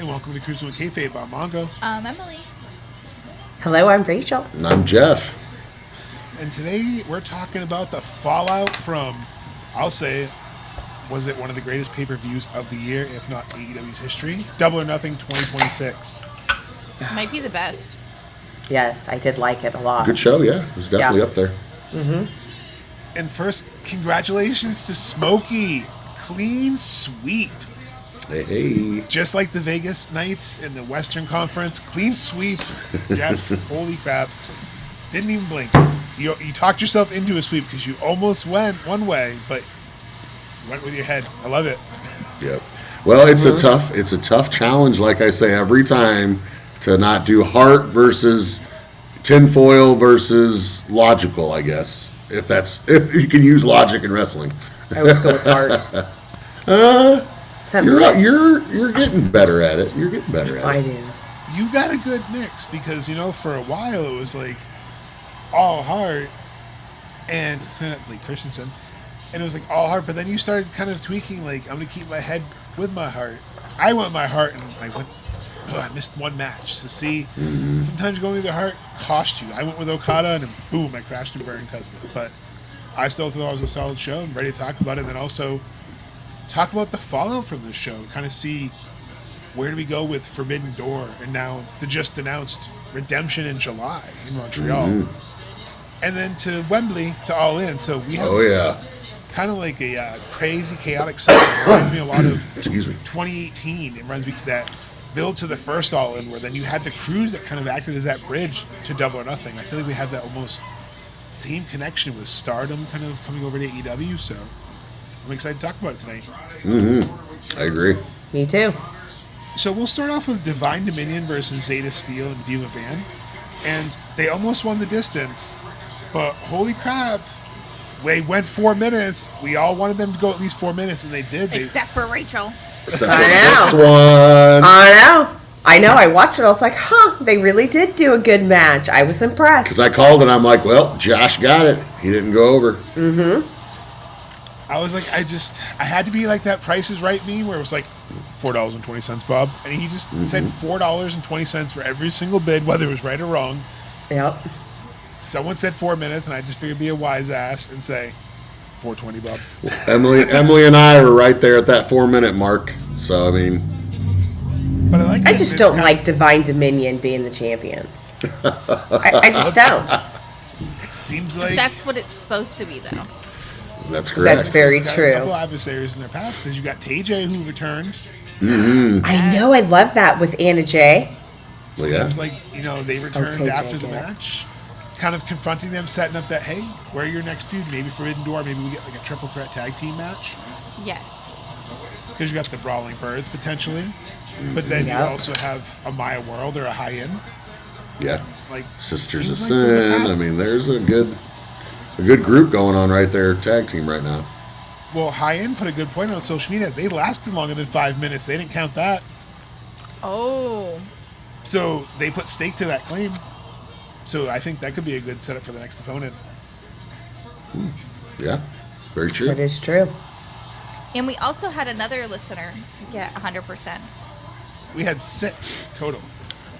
and welcome to Cruising with Kayfabe. I'm Mongo. I'm Emily. Hello, I'm Rachel. And I'm Jeff. And today we're talking about the fallout from, I'll say, was it one of the greatest pay-per-views of the year, if not AEW's history? Double or Nothing 2026. Might be the best. Yes, I did like it a lot. Good show, yeah. It was definitely up there. Mm-hmm. And first, congratulations to Smokey. Clean sweep. Hey. Just like the Vegas Knights in the Western Conference, clean sweep. Jeff, holy crap. Didn't even blink. You talked yourself into a sweep because you almost went one way, but you went with your head. I love it. Yep. Well, it's a tough challenge, like I say every time, to not do heart versus tinfoil versus logical, I guess. If you can use logic in wrestling. I would go with heart. You're getting better at it. You're getting better at it. I do. You got a good mix because, for a while it was like all heart and Blake Christensen, and it was like all heart, but then you started kind of tweaking, like, I'm going to keep my head with my heart. I went my heart and I missed one match. So see, sometimes going with your heart cost you. I went with Okada and then boom, I crashed and burned because of it. But I still thought it was a solid show. I'm ready to talk about it, and then also talk about the fallout from this show. Kind of see where do we go with Forbidden Door and now the just announced Redemption in July in Montreal. And then to Wembley to All In. So we have kind of like a crazy, chaotic cycle. It reminds me a lot of 2018. It reminds me that build to the first All In, where then you had the cruise that kind of acted as that bridge to Double or Nothing. I feel like we have that almost same connection with Stardom kind of coming over to AEW. So I'm excited to talk about it tonight. I agree. Me too. So we'll start off with Divine Dominion versus Zeta Steel and Viva Van. And they almost won the distance. But holy crap, they went 4 minutes. We all wanted them to go at least 4 minutes, and they did. Except for Rachel. I know. I watched it. I was like, they really did do a good match. I was impressed. Because I called and I'm like, well, Josh got it. He didn't go over. I was like, I had to be like that Price is Right meme where it was like $4.20, Bob. And he just said $4.20 for every single bid, whether it was right or wrong. Yep. Someone said 4 minutes, and I just figured be a wise ass and say $4.20, Bob. Emily and I were right there at that 4 minute mark. So, I mean. But I just don't like Divine Dominion being the champions. I just don't. It seems like That's what it's supposed to be, though. That's correct. That's very got true. A couple adversaries in their past because you got TJ who returned. I know. I love that with Anna Jay. Well, yeah. Seems like they returned after the match, kind of confronting them, setting up that, hey, where are your next feud? Maybe Forbidden Door. Maybe we get like a triple threat tag team match. Yes. Because you got the Brawling Birds potentially, but then you also have a Maya World or a High End. Yeah. Like Sisters of Sin. I mean, there's a good group going on right there, tag team right now. Well, High End put a good point on social media. They lasted longer than 5 minutes. They didn't count that. Oh. So they put stake to that claim. So I think that could be a good setup for the next opponent. Yeah, very true. That is true. And we also had another listener get 100%. We had 6 total.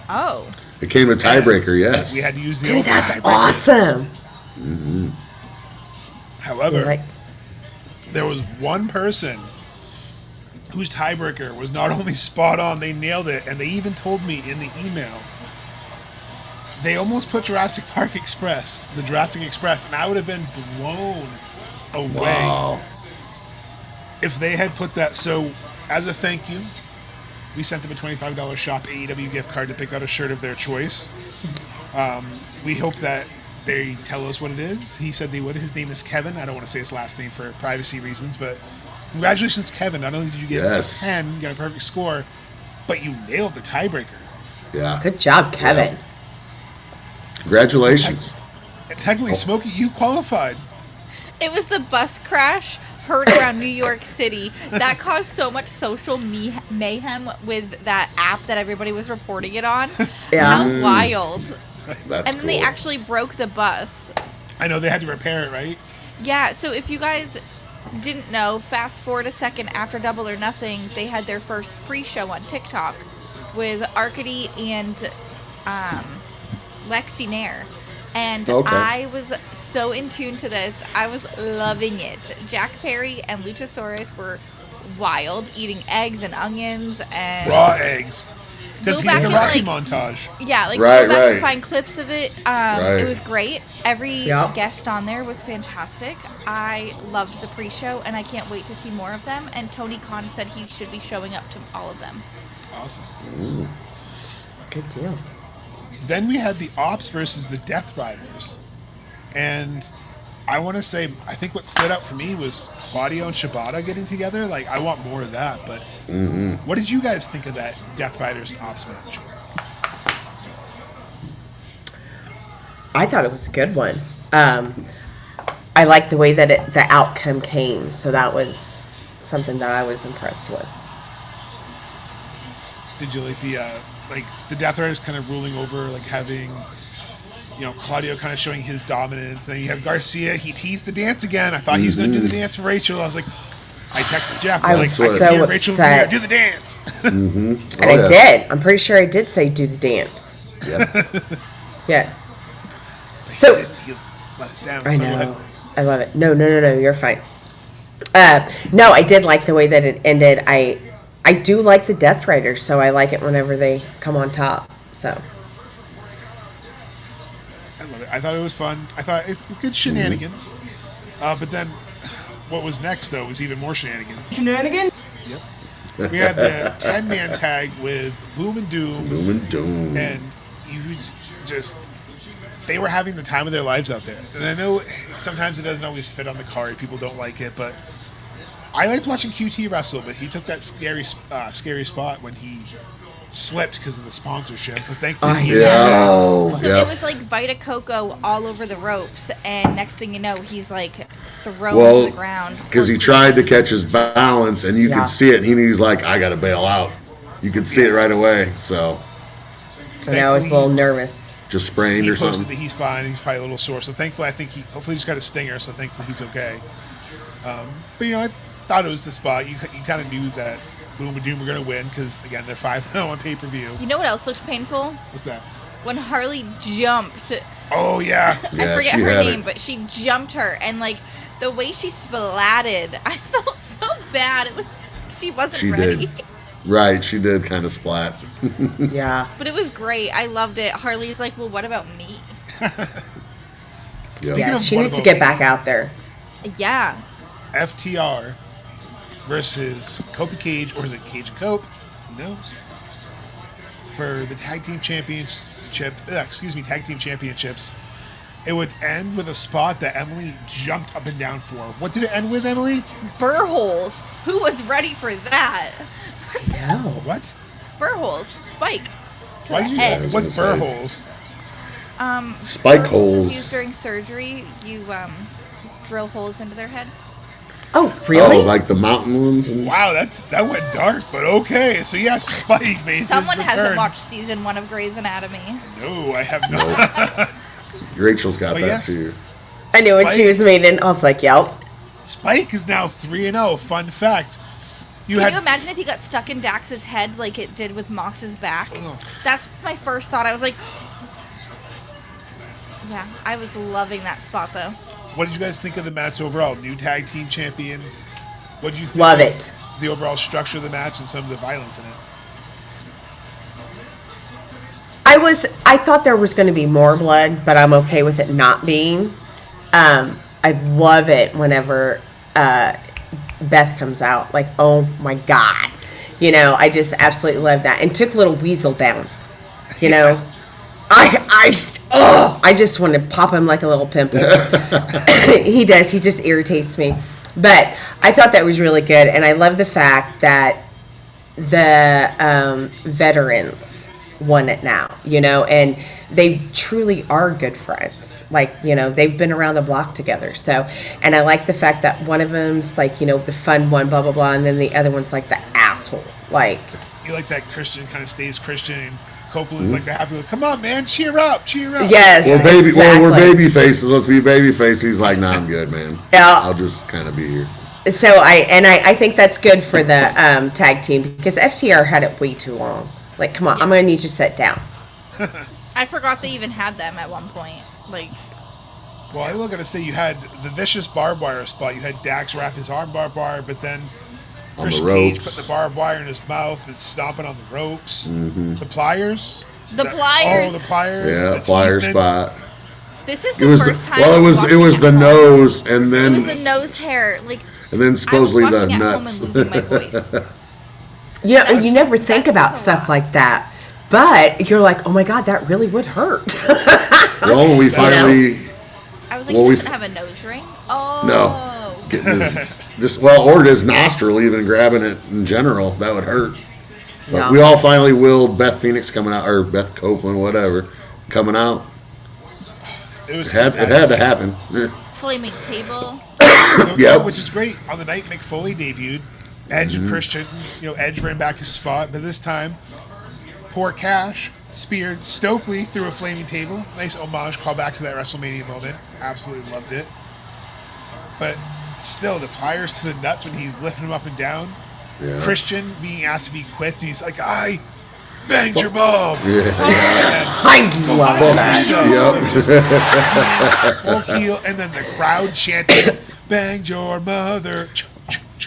Oh. It came to tiebreaker, yes. We had to use the Dude, old that's tiebreaker. awesome. However, there was one person whose tiebreaker was not only spot on, they nailed it, and they even told me in the email, they almost put Jurassic Park Express, the Jurassic Express, and I would have been blown away if they had put that. So, as a thank you, we sent them a $25 shop AEW gift card to pick out a shirt of their choice. We hope that they tell us what it is. He said they would. His name is Kevin. I don't want to say his last name for privacy reasons, but congratulations, Kevin. Not only did you get 10, you got a perfect score, but you nailed the tiebreaker. Yeah. Good job, Kevin. Yeah. Congratulations. Technically, Smokey, you qualified. It was the bus crash heard around New York City that caused so much social mayhem with that app that everybody was reporting it on. Yeah. How wild. That's and then they actually broke the bus. I know, they had to repair it, right? Yeah, so if you guys didn't know, fast forward a second after Double or Nothing, they had their first pre-show on TikTok with Arcady and Lexi Nair. And Okay. I was so in tune to this. I was loving it. Jack Perry and Luchasaurus were wild, eating eggs and onions and Raw eggs. Because Go he did back the and, Rocky montage. yeah, like Right, go back right. and find clips of it. Right. It was great. Every Yep. guest on there was fantastic. I loved the pre-show, and I can't wait to see more of them. And Tony Khan said he should be showing up to all of them. Awesome. Good deal. Then we had the Ops versus the Death Riders. And I want to say, I think what stood out for me was Claudio and Shibata getting together. Like, I want more of that. But what did you guys think of that Death Riders Ops match? I thought it was a good one. I liked the way that the outcome came, so that was something that I was impressed with. Did you like the Death Riders kind of ruling over, like having, Claudio kind of showing his dominance? And then you have Garcia. He teased the dance again. I thought he was going to do the dance for Rachel. I was like, I texted Jeff. I like, was I can so hear Rachel upset. do the dance. And I did. I'm pretty sure I did say do the dance. Yep. Yes. But So- he didn't. He let us down. I So go ahead. know. I love it. No, you're fine. No, I did like the way that it ended. I do like the Death Riders, so I like it whenever they come on top. So I love it. I thought it was fun. I thought it's good shenanigans. But then what was next, though, was even more shenanigans. Shenanigans? Yep. We had the 10-man tag with Boom and Doom. Boom and doom. And you just... They were having the time of their lives out there. And I know sometimes it doesn't always fit on the card. People don't like it, but I liked watching QT wrestle, but he took that scary spot when he slipped because of the sponsorship. But thankfully, he know. So Yeah. it was like Vita Coco all over the ropes, and next thing you know, he's like thrown Well, to the ground. because he tried to catch his balance, and you Yeah. could see it, and he's like, I got to bail out. You could see it right away, so and I was a little nervous. just sprained he or posted something. that he's fine. He's probably a little sore. So thankfully, I think hopefully he's got a stinger. So thankfully he's okay. But I thought it was the spot. You kind of knew that Boom and Doom were going to win because again they're 5-0 on pay-per-view. You know what else looked painful? What's that? When Harley jumped. Oh yeah. I Yeah, forget she her had name, it. but she jumped her, and like the way she splatted, I felt so bad. It was she wasn't She ready. did. Right, she did kind of splat. Yeah. But it was great. I loved it. Harley's like, well, what about me? Yep. Yeah, of she what needs to about get me? back out there. Yeah. FTR versus Cope and Cage, or is it Cage and Cope? Who knows? For the tag team championships. It would end with a spot that Emily jumped up and down for. What did it end with, Emily? Burr holes. Who was ready for that? No. What? Burr holes. Spike. To Why the did you? head. was What's gonna burr say. holes? Spike Burr holes. is used during surgery. You drill holes into their head. Oh, really? Oh, like the mountain ones? And Wow, that went dark, but okay. So yeah, Spike made Someone his hasn't return. watched season 1 of Grey's Anatomy. No, I have not. Rachel's got But that yes. too. I knew when she Spike- was maiden. I was like, yep. Spike is now 3-0. Fun fact. Can you imagine if he got stuck in Dax's head like it did with Mox's back? Ugh. That's my first thought. I was like, yeah, I was loving that spot though. What did you guys think of the match overall? New tag team champions. What did you think Love of it. the overall structure of the match and some of the violence in it? I thought there was going to be more blood, but I'm okay with it not being. I love it whenever Beth comes out. Like, oh my God. I just absolutely love that. And took Little Weasel down. Yes. I just want to pop him like a little pimple. He does. He just irritates me. But I thought that was really good. And I love the fact that the veterans won it now, and they truly are good friends. Like, they've been around the block together. So, and I like the fact that one of them's like, the fun one, blah, blah, blah. And then the other one's like the asshole. Like, You like that Christian kind of stays Christian. Copeland's like the happy, like, come on, man, cheer up, cheer up. yes. We're exactly. baby faces. Let's be baby faces. He's like, nah, I'm good, man. Yeah. I'll just kind of be here. So I think that's good for the tag team because FTR had it way too long. Like, come on, I'm going to need you to sit down. I forgot they even had them at one point. Like, well, I was going to say you had the vicious barbed wire spot. You had Dax wrap his arm barbed wire, but then Christian Cage put the barbed wire in his mouth and stomping on the ropes. Mm-hmm. The pliers. The pliers. Oh, the pliers. Yeah, the plier teeth. spot. This is the first time. Well, it was the nose, and then it was the nose hair. Like, and then supposedly I was the watching nuts. at home and losing my voice. Yeah, and you never think that's about a stuff lot. like that. But you're like, oh my God, that really would hurt. Well, we finally. I was like, Well, he we doesn't have a nose ring? Oh. No. Getting his, or his nostril, even grabbing it in general, that would hurt. But Yeah. we all finally willed Beth Phoenix coming out, or Beth Copeland, whatever, coming out. It had to happen. Flaming table. Yep. Which is great. On the night Mick Foley debuted, Edge and Christian, Edge ran back his spot, but this time, poor Cash speared Stokely through a flaming table. Nice homage call back to that WrestleMania moment. Absolutely loved it. But still, the pliers to the nuts when he's lifting him up and down. Yeah. Christian being asked if he quit, and he's like, I banged your mom. Yeah. I love that. Full heel, and then the crowd chanting, banged your mother.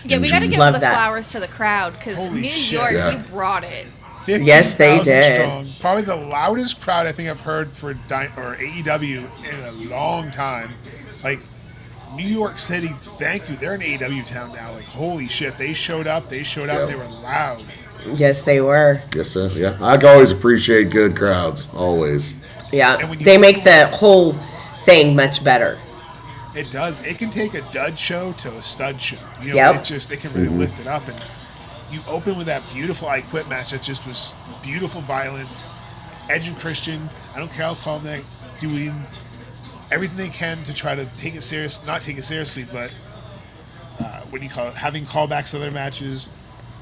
Yeah, we got to give Love the that. flowers to the crowd because Holy New shit. York, Yeah. you brought it. Yes, they 15,000 did. strong. Probably the loudest crowd I think I've heard for AEW in a long time. Like, New York City, thank you. They're an AEW town now. Like, holy shit. They showed up. Yeah. They were loud. Yes, they were. Yes, sir. Yeah. I always appreciate good crowds. Always. Yeah. And when you They go- make the whole thing much better. It does. It can take a dud show to a stud show. Yep. It can really lift it up. And you open with that beautiful I Quit match that just was beautiful violence. Edge and Christian, I don't care how calm they're doing everything they can to try to take it serious, not take it seriously, but having callbacks to other matches.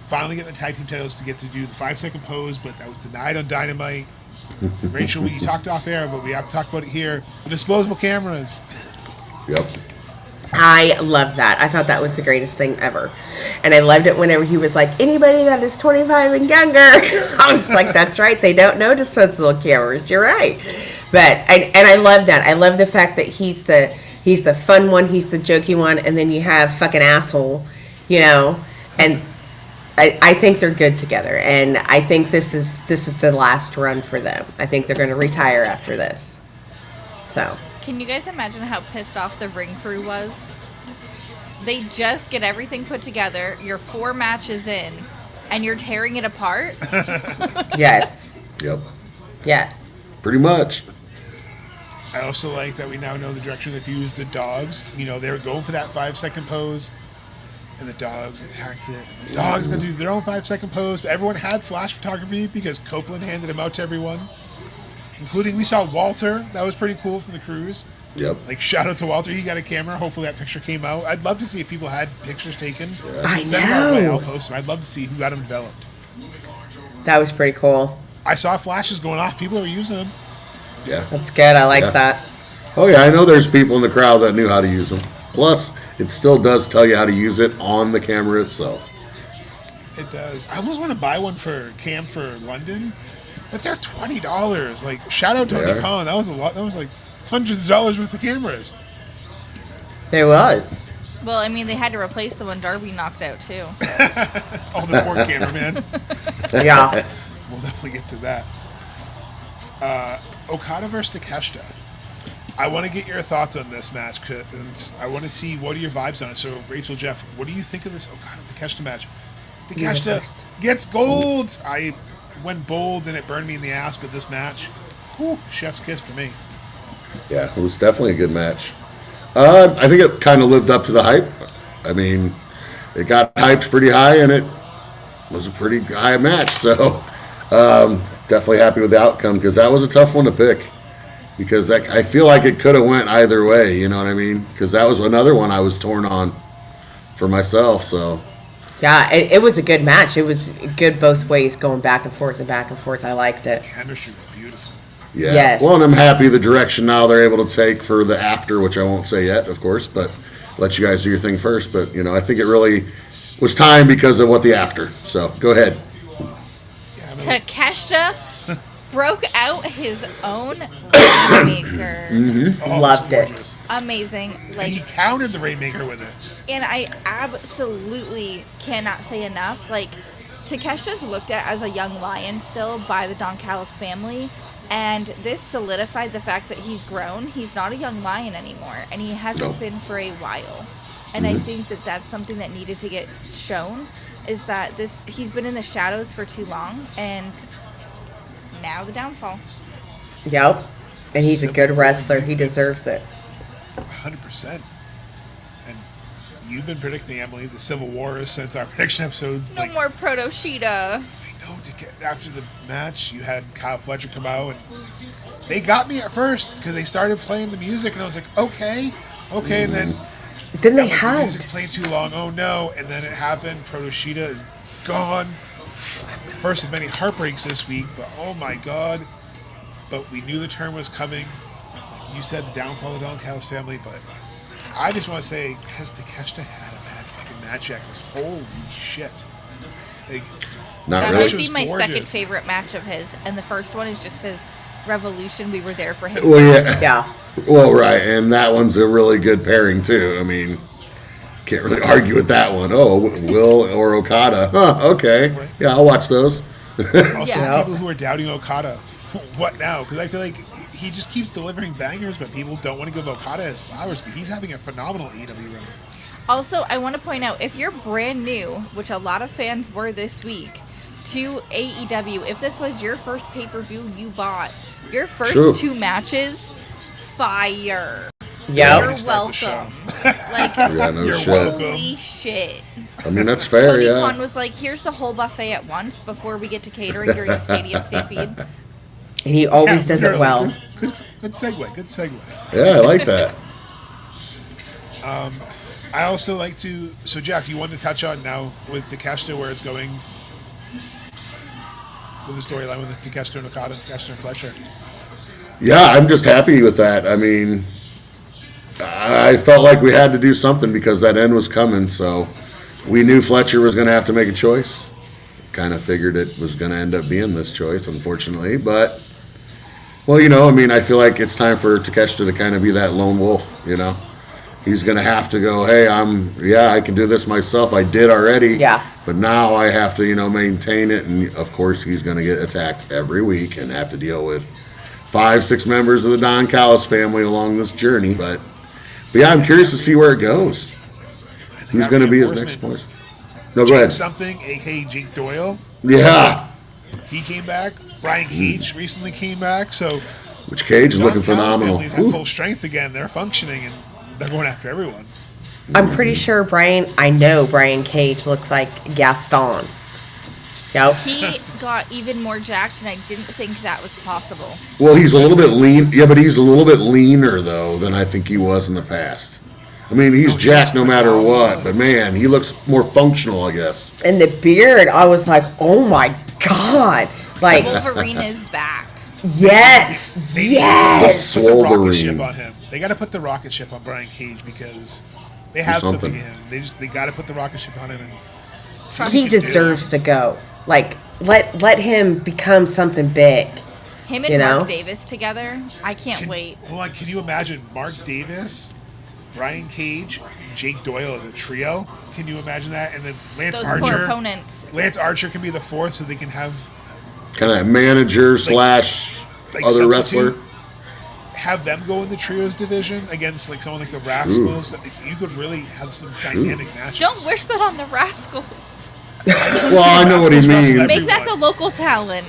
Finally getting the tag team titles to get to do the 5-second pose, but that was denied on Dynamite. Rachel, we talked off air, but we have to talk about it here. The disposable cameras. Yep. I loved that. I thought that was the greatest thing ever. And I loved it whenever he was like, anybody that is 25 and younger. I was like, that's right. They don't know disposable cameras. You're right. But, and I love that. I love the fact that he's the fun one. He's the jokey one. And then you have fucking asshole, and I think they're good together. And I think this is the last run for them. I think they're going to retire after this. So. Can you guys imagine how pissed off the ring crew was? They just get everything put together. You're 4 matches in, and you're tearing it apart. Yes. Yep. Yes. Pretty much. I also like that we now know the direction they've used the dogs. They were going for that 5-second pose, and the dogs attacked it. And the dogs going to do their own 5-second pose, but everyone had flash photography because Copeland handed them out to everyone, including we saw Walter. That was pretty cool from the cruise. Yep. Like, shout out to Walter. He got a camera. Hopefully that picture came out. I'd love to see if people had pictures taken. Yeah. I Send them our way. know. I'll post them. I'd love to see who got them developed. That was pretty cool. I saw flashes going off. People are using them. Yeah. That's good. I like Yeah. that. Oh, yeah. I know there's people in the crowd that knew how to use them. Plus, it still does tell you how to use it on the camera itself. It does. I almost want to buy one for Cam for London, but they're $20. Like, shout out Tony Yeah. Khan. That was a lot. That was like hundreds of dollars worth of cameras. There was. Well, I mean, they had to replace the one Darby knocked out, too. Oh, the poor cameraman. Yeah. We'll definitely get to that. Okada versus Takeshita. I want to get your thoughts on this match, and I want to see what are your vibes on it. So, Rachel, Jeff, what do you think of this Okada Takeshita match? Takeshita gets gold. I went bold, and it burned me in the ass, but this match, whew, chef's kiss for me. Yeah, it was definitely a good match. I think it kind of lived up to the hype. I mean, it got hyped pretty high, and it was a pretty high match. So, definitely happy with the outcome because that was a tough one to pick. Because I feel like it could have went either way, you know what I mean? Because that was another one I was torn on for myself. So, Yeah, it was a good match. It was good both ways, going back and forth and back and forth. I liked it. Chemistry was beautiful. yeah. Yes. Well, and I'm happy the direction now they're able to take for the after, which I won't say yet, of course, but let you guys do your thing first. But, I think it really was time because of what the after. So, go ahead. Yeah, I mean, Takeshita broke out his own Rainmaker. Oh, Loved it. gorgeous. Amazing. And he countered the Rainmaker with it. And I absolutely cannot say enough. Like, Takeshita's looked at as a young lion still by the Don Callis family. And this solidified the fact that he's grown. He's not a young lion anymore. And he hasn't been for a while. And I think that that's something that needed to get shown. Is that he's been in the shadows for too long. And now the downfall. Yep. And he's a good wrestler. He deserves it. 100%. And you've been predicting, Emily, the Civil War since our prediction episodes. No more Proto Shida. I know. After the match, you had Kyle Fletcher come out, and they got me at first because they started playing the music, and I was like, okay. And then they the hugged. music played too long. Oh no! And then it happened. Proto Shida is gone. First of many heartbreaks this week, but oh my god! But we knew the turn was coming. Like you said, the downfall of the Don Callis family. But I just want to say, has Takeshita had a bad fucking match yet? 'Cause holy shit! Like, Not That really. might be was my gorgeous. second favorite match of his. And the first one is just because Revolution, we were there for him. Well, yeah. Yeah. Well, right, and that one's a really good pairing too. I mean, can't really argue with that one. Oh, Will or Okada? Huh? Okay, Right. yeah, I'll watch those. Also, Yeah. people who are doubting Okada, what now? Because I feel like he just keeps delivering bangers, but people don't want to give Okada his flowers. But he's having a phenomenal AEW run. Also, I want to point out, if you're brand new, which a lot of fans were this week, to AEW, if this was your first pay-per-view you bought, your first True. 2 matches, fire. Yep. You're Start the show. welcome. Like, Yeah, no You're shit. welcome. holy shit. I mean, that's fair. Tony Yeah. Khan was like, here's the whole buffet at once before we get to catering during the Stadium Stampede. And he always does it literally. well. Good segue. Good segue. Yeah, I like that. I also like to. So, Jeff, you want to touch on now with Takeshita where it's going with the storyline with Takeshita and Okada and Takeshita and Fletcher. Yeah, I'm just happy with that. I mean, I felt like we had to do something because that end was coming. So we knew Fletcher was going to have to make a choice. Kind of figured it was going to end up being this choice, unfortunately. But, well, you know, I mean, I feel like it's time for Takeshita to kind of be that lone wolf, you know. He's going to have to go, hey, I can do this myself. I did already. Yeah. But now I have to, you know, maintain it. And, of course, he's going to get attacked every week and have to deal with 5-6 members of the Don Callis family along this journey. But yeah, I'm curious to see where it goes. Who's going to be his next point? No, go Jake ahead. something, a.k.a. Jake Doyle. Yeah. He came back. Brian Cage recently came back. So Which Cage is Don looking Callis phenomenal. family's at Ooh. full strength again. They're functioning, and they're going after everyone. I'm pretty sure Brian Cage looks like Gaston. Yep. He got even more jacked, and I didn't think that was possible. Well, he's a little bit lean. Yeah, but he's a little bit leaner, though, than I think he was in the past. I mean, he's Oh, jacked no he's matter phenomenal. what, but man, he looks more functional, I guess. And the beard, I was like, oh my god. Like, Wolverine is back. yes. They Yes. put the rocket Swolverine. ship on him. They got to put the rocket ship on Brian Cage because they have something something. in him. They got to put the rocket ship on him and see what He can do. deserves to go. Like, let him become something big. Him and You know? Mark Davis together, I can't wait. Hold on, can you imagine Mark Davis, Brian Cage, Jake Doyle as a trio? Can you imagine that? And then Lance Those poor Archer. opponents. Lance Archer can be the fourth, so they can have Kind of that manager slash like other substitute, wrestler. have them go in the trios division against like someone like the Rascals. Like, you could really have some dynamic matches. Don't wish that on the Rascals. Well, I know what he Rascals wrestle means. Make that the everyone. local talent.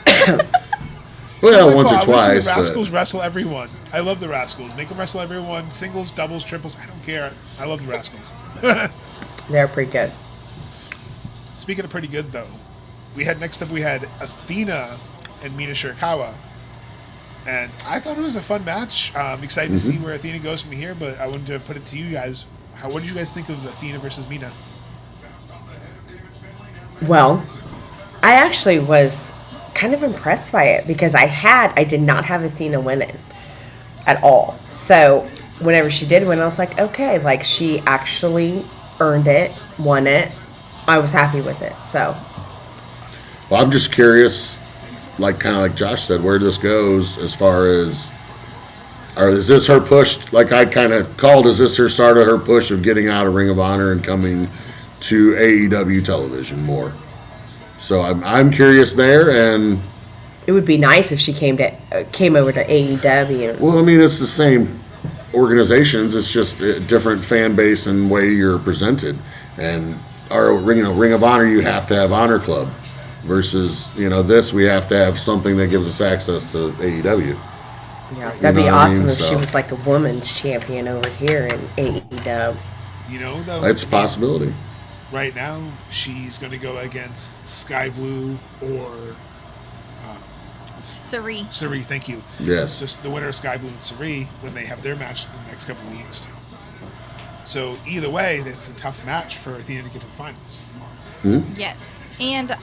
Well, Like, once or I wish twice, The Rascals but wrestle everyone. I love the Rascals. Make them wrestle everyone. Singles, doubles, triples. I don't care. I love the Rascals. They're pretty good. Speaking of pretty good, though, next up we had Athena and Mina Shirakawa. And I thought it was a fun match. I'm excited to see where Athena goes from here, but I wanted to put it to you guys. What did you guys think of Athena versus Mina? Well, I actually was kind of impressed by it because I did not have Athena winning at all. So whenever she did win, I was like, okay, like she actually earned it, won it. I was happy with it. So well, I'm just curious like kind of like Josh said, where this goes as far as, or is this her push? Like I kind of called, is this her start of her push of getting out of Ring of Honor and coming to AEW television more? So I'm curious there, and It would be nice if she came over to AEW. well, I mean, it's the same organizations. It's just a different fan base and way you're presented. And our Ring of Honor, you have to have Honor Club, versus this we have to have something that gives us access to AEW. Yeah, that'd be know what I awesome mean? if she So- was like a women's champion over here in AEW. Though, It's a possibility. right now she's going to go against Sky Blue or Suri. Suri. Thank you. Yes. Just the winner of Sky Blue and Suri when they have their match in the next couple of weeks. So either way, it's a tough match for Athena to get to the finals. Yes. And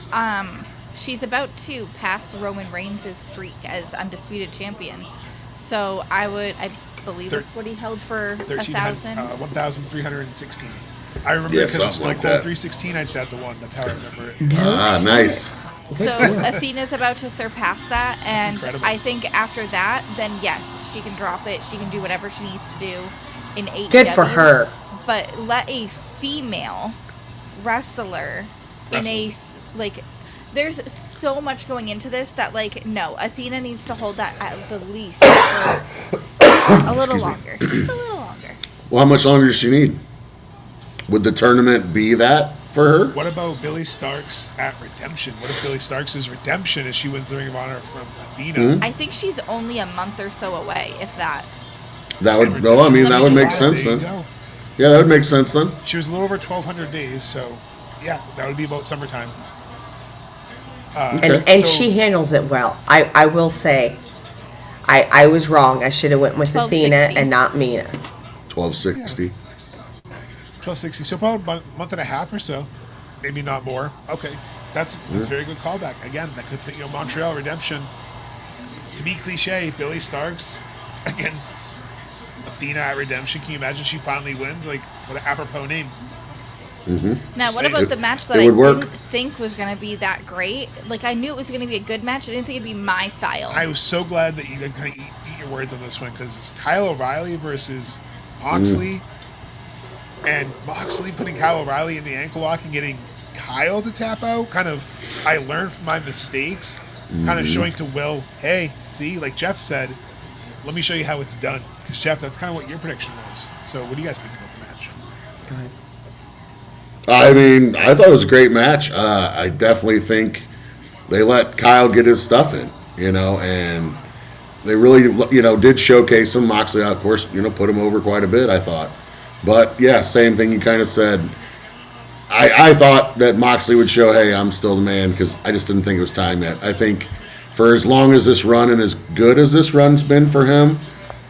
she's about to pass Roman Reigns' streak as undisputed champion. So I believe that's what he held for 1,000. 1,316. I remember Yeah, because of something Stone like Cold that. 316. I just had the one. That's how I remember it. Ah, nice. So Athena's about to surpass that, and incredible. I think after that, then yes, she can drop it. She can do whatever she needs to do in AEW. Good for her. But let a female wrestler in a there's so much going into this that no, Athena needs to hold that at the least for a little longer, just a little longer. Well, how much longer does she need? Would the tournament be that for her? What about Billy Starks at Redemption? What if Billy Starks is Redemption as she wins the Ring of Honor from Athena? I think she's only a month or so away, if that. That would. And Well, I mean, that would make July, sense there you then. go. Yeah, that would make sense then. She was a little over 1,200 days, so yeah, that would be about summertime. And So- she handles it well. I will say, I was wrong. I should have went with Athena 1260. and not Mina. 1260. 1260, so probably a month and a half or so, maybe not more. Okay, that's a very good callback. Again, that could put Montreal Redemption. To be cliche, Billy Starks against Athena at Redemption. Can you imagine she finally wins? What an apropos name. Now, what It- about the match that it I would work. didn't think was going to be that great? I knew it was going to be a good match. I didn't think it'd be my style. I was so glad that you guys kind of eat your words on this one because it's Kyle O'Reilly versus Moxley. And Moxley putting Kyle O'Reilly in the ankle lock and getting Kyle to tap out. I learned from my mistakes. Kind of showing to Will, hey, see, like Jeff said, let me show you how it's done. Because, Jeff, that's kind of what your prediction was. So what do you guys think about the match? Go ahead. I mean, I thought it was a great match. I definitely think they let Kyle get his stuff in, and they really, did showcase him. Moxley, of course, put him over quite a bit, I thought. But, yeah, same thing you kind of said. I thought that Moxley would show, hey, I'm still the man, because I just didn't think it was time yet. I think for as long as this run and as good as this run's been for him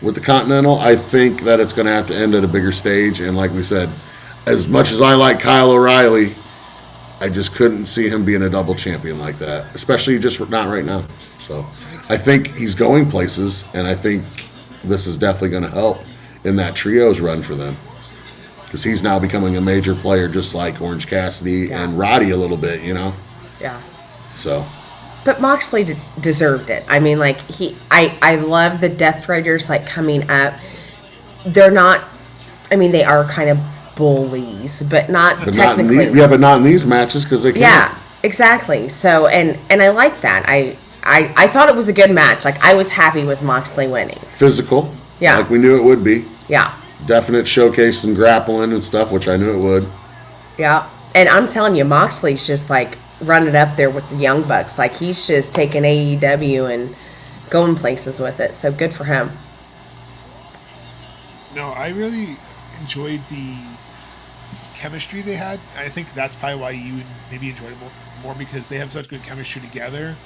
with the Continental, I think that it's going to have to end at a bigger stage. And like we said, as much as I like Kyle O'Reilly, I just couldn't see him being a double champion like that, especially just not right now. So I think he's going places, and I think this is definitely going to help in that trios run for them. Because he's now becoming a major player, just like Orange Cassidy and Roddy a little bit, Yeah. So, But Moxley deserved it. I mean, I love the Death Riders coming up. They're not. I mean, they are kind of bullies, but not but not in technically. but not in these matches because they can't. Yeah, exactly. So, and I like that. I thought it was a good match. I was happy with Moxley winning. Physical. Yeah. Like we knew it would be. Yeah. Definite showcase some grappling and stuff, which I knew it would. Yeah. And I'm telling you, Moxley's just running up there with the Young Bucks. He's just taking AEW and going places with it. So good for him. No, I really enjoyed the chemistry they had. I think that's probably why you maybe enjoyed it more because they have such good chemistry together.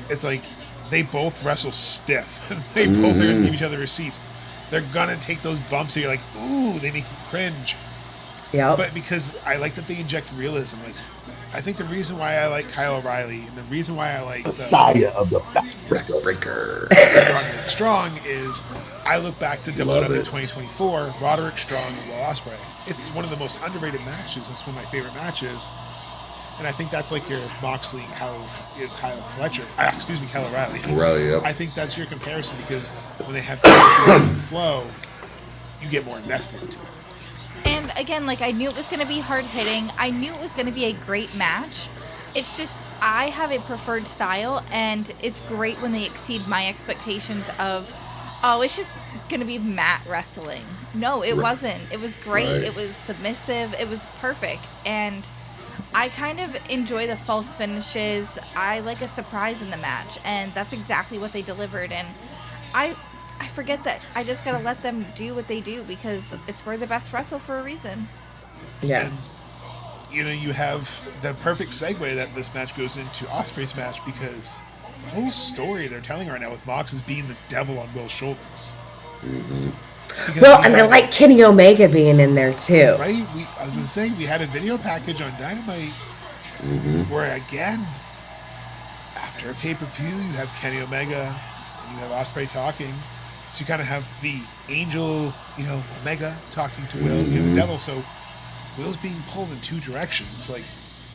It's they both wrestle stiff. They both are going to give each other receipts. They're going to take those bumps that you're ooh, they make you cringe. Yeah. But because I like that they inject realism. I think the reason why I like Kyle O'Reilly and the reason why I like Messiah of the Breaker. Roderick Strong is I look back to Love WWF it. 2024, Roderick Strong and Will Ospreay. It's one of the most underrated matches. It's one of my favorite matches And I think that's like your Moxley and Kyle Fletcher. Kyle O'Reilly. O'Reilly, yep. I think that's your comparison because when they have chemistry and flow, you get more invested into it. And again, like I knew it was going to be hard hitting. I knew it was going to be a great match. It's just I have a preferred style, and it's great when they exceed my expectations of, oh, it's just going to be mat wrestling. No, it wasn't. It was great. Right. It was submissive. It was perfect. And I kind of enjoy the false finishes. I like a surprise in the match, and that's exactly what they delivered. And I forget that I just got to let them do what they do because it's where the best wrestle for a reason. Yeah. And, you have the perfect segue that this match goes into Ospreay's match because the whole story they're telling right now with Mox is being the devil on Will's shoulders. Mm-hmm. Well, and I like Kenny Omega being in there too. Right? I was going to say, we had a video package on Dynamite where, again, after a pay-per-view, you have Kenny Omega and you have Ospreay talking. So you kind of have the angel, Omega talking to Will, you have the devil. So Will's being pulled in two directions, like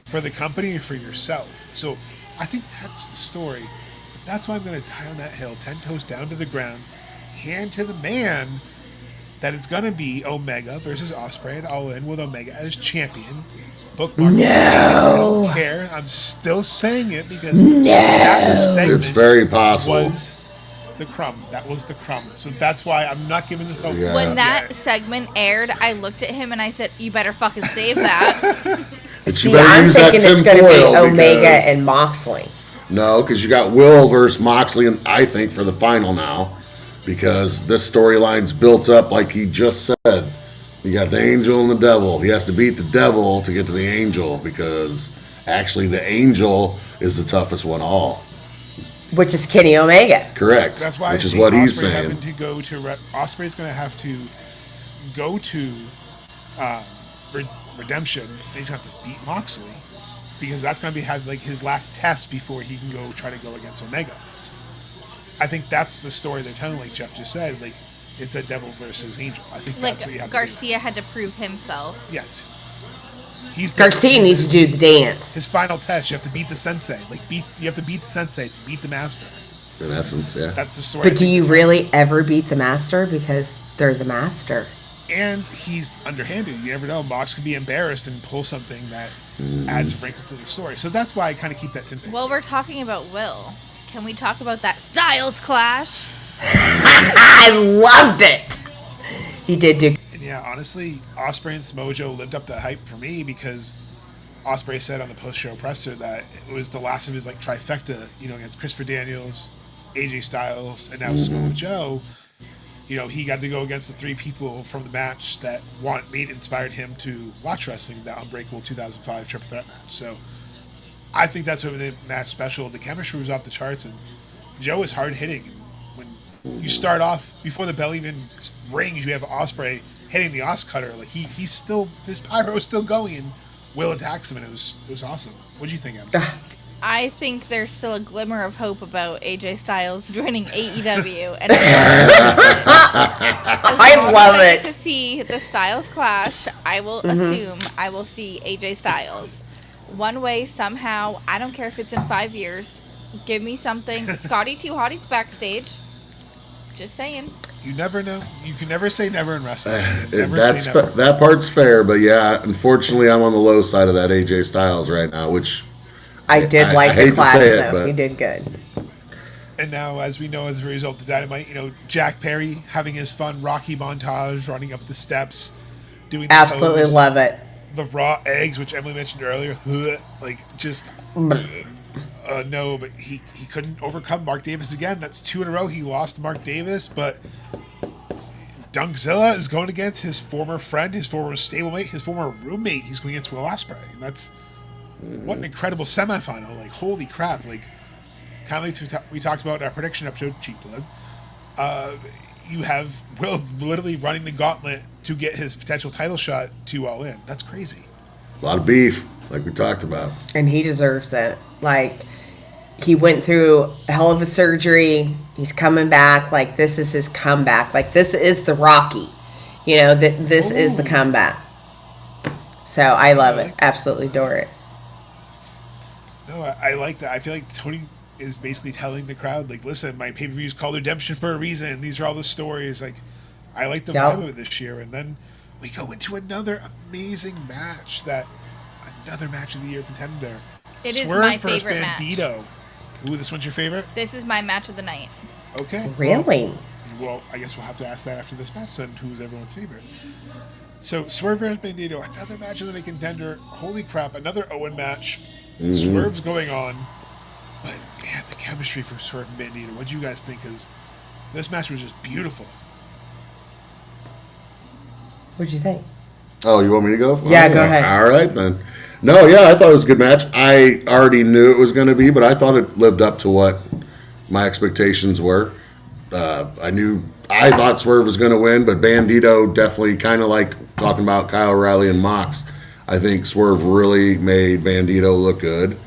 for the company or for yourself. So I think that's the story. That's why I'm going to die on that hill, 10 toes down to the ground, hand to the man that it's going to be Omega versus Ospreay at All In with Omega as champion. Bookmark. No. I don't care. I'm still saying it because that segment It's very possible. was the crumb. That was the crumb. So that's why I'm not giving this hope. Yeah. When that segment aired, I looked at him and I said, "You better fucking save that." But See, you better I'm use that thinking it's going to be tinfoil Omega because- and Moxley. No, because you got Will versus Moxley, and I think for the final now, because this storyline's built up like he just said. You got the angel and the devil. He has to beat the devil to get to the angel because actually the angel is the toughest one of all. Which is Kenny Omega. Correct. That's why which I is see what he's Ospreay saying. having to go to Ospreay's going to have to go to Redemption. And he's going to have to beat Moxley because that's going to be his last test before he can go try to go against Omega. I think that's the story they're telling, like Jeff just said. Like it's the devil versus angel. I think that's what you have Garcia to had to prove himself. do. Yes. He's Garcia needs to do the dance. his final test. You have to beat the sensei. You have to beat the sensei to beat the master. In essence, yeah. That's the story. But do you really ever beat the master? Because they're the master. And he's underhanded. You never know. Mox could be embarrassed and pull something that adds a wrinkle to the story. So that's why I kind of keep that tinfoil. Well, we're talking about Will. Can we talk about that Styles clash? I loved it. He did do. And yeah, honestly, Ospreay and Samojo lived up to hype for me because Ospreay said on the post-show presser that it was the last of his trifecta, against Christopher Daniels, AJ Styles, and now Samoa Joe. He got to go against the three people from the match that inspired him to watch wrestling, that Unbreakable 2005 Triple Threat match. So I think that's what made the match special. The chemistry was off the charts, and Joe is hard hitting. When you start off before the bell even rings, you have Ospreay hitting the Os cutter. Like he's still, his pyro is still going, and Will attacks him, and it was awesome. What do you think, Em? I think there's still a glimmer of hope about AJ Styles joining AEW. And I love I get it. to see the Styles clash, I will assume I will see AJ Styles. One way, somehow, I don't care if it's in 5 years. Give me something. Scotty 2 Hottie's backstage. Just saying. You never know. You can never say never in wrestling. Never say never. That part's fair, but yeah, unfortunately, I'm on the low side of that AJ Styles right now, which I did like hate the to clash, say it, though. but- He did good. And now, as we know, as a result of Dynamite, Jack Perry having his fun Rocky montage, running up the steps, doing the Absolutely pose, love it. the raw eggs, which Emily mentioned earlier. Just no, but he couldn't overcome Mark Davis again. That's 2 in a row. He lost to Mark Davis, but Dunkzilla is going against his former friend, his former stablemate, his former roommate. He's going against Will Ospreay, and that's what an incredible semifinal! Like holy crap! Like kind of like we talked about in our prediction episode, Cheap Plug. You have Will literally running the gauntlet to get his potential title shot to All In. That's crazy. a lot of beef, like we talked about. And he deserves it. Like, he went through a hell of a surgery. He's coming back. Like, this is his comeback. Like, this is the Rocky. This is the comeback. So, I love it. Absolutely adore it. No, I like that. I feel like Tony is basically telling the crowd, like, listen, my pay-per-view is called Redemption for a reason. These are all the stories. Like, I like the Yep. vibe of it this year. And then we go into another amazing match, another match of the year contender. It is Swerve my versus favorite match. Bandito. Ooh, this one's your favorite? This is my match of the night. Okay. Really? Well, I guess we'll have to ask that after this match, then who's everyone's favorite. So, Swerve versus Bandito, another match of the night contender. Holy crap, another Owen match. Swerve's going on. But, man, the chemistry for Swerve and Bandito, what do you guys think? Because this match was just beautiful. What'd you think? Oh, you want me to go? Yeah, go ahead. All right, then. No, yeah, I thought it was a good match. I already knew it was going to be, but I thought it lived up to what my expectations were. I thought Swerve was going to win, but Bandito definitely, kind of like talking about Kyle O'Reilly and Mox, I think Swerve really made Bandito look good,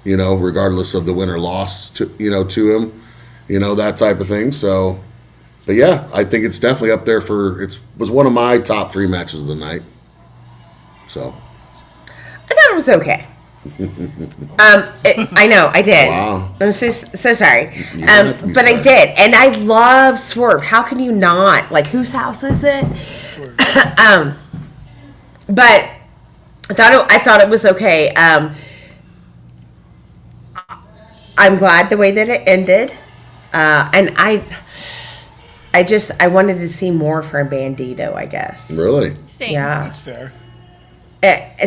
regardless of the win or loss to him, that type of thing. So, but yeah, I think it's definitely up there was one of my top 3 matches of the night. So. I thought it was okay. I know, I did. Wow. I'm so sorry. You don't have to be But I sorry. did. And I love Swerve. How can you not? Like, whose house is it? Swerve. But I thought it was okay. I'm glad the way that it ended. And I wanted to see more from Bandito, I guess. Really? Same. Yeah. That's fair.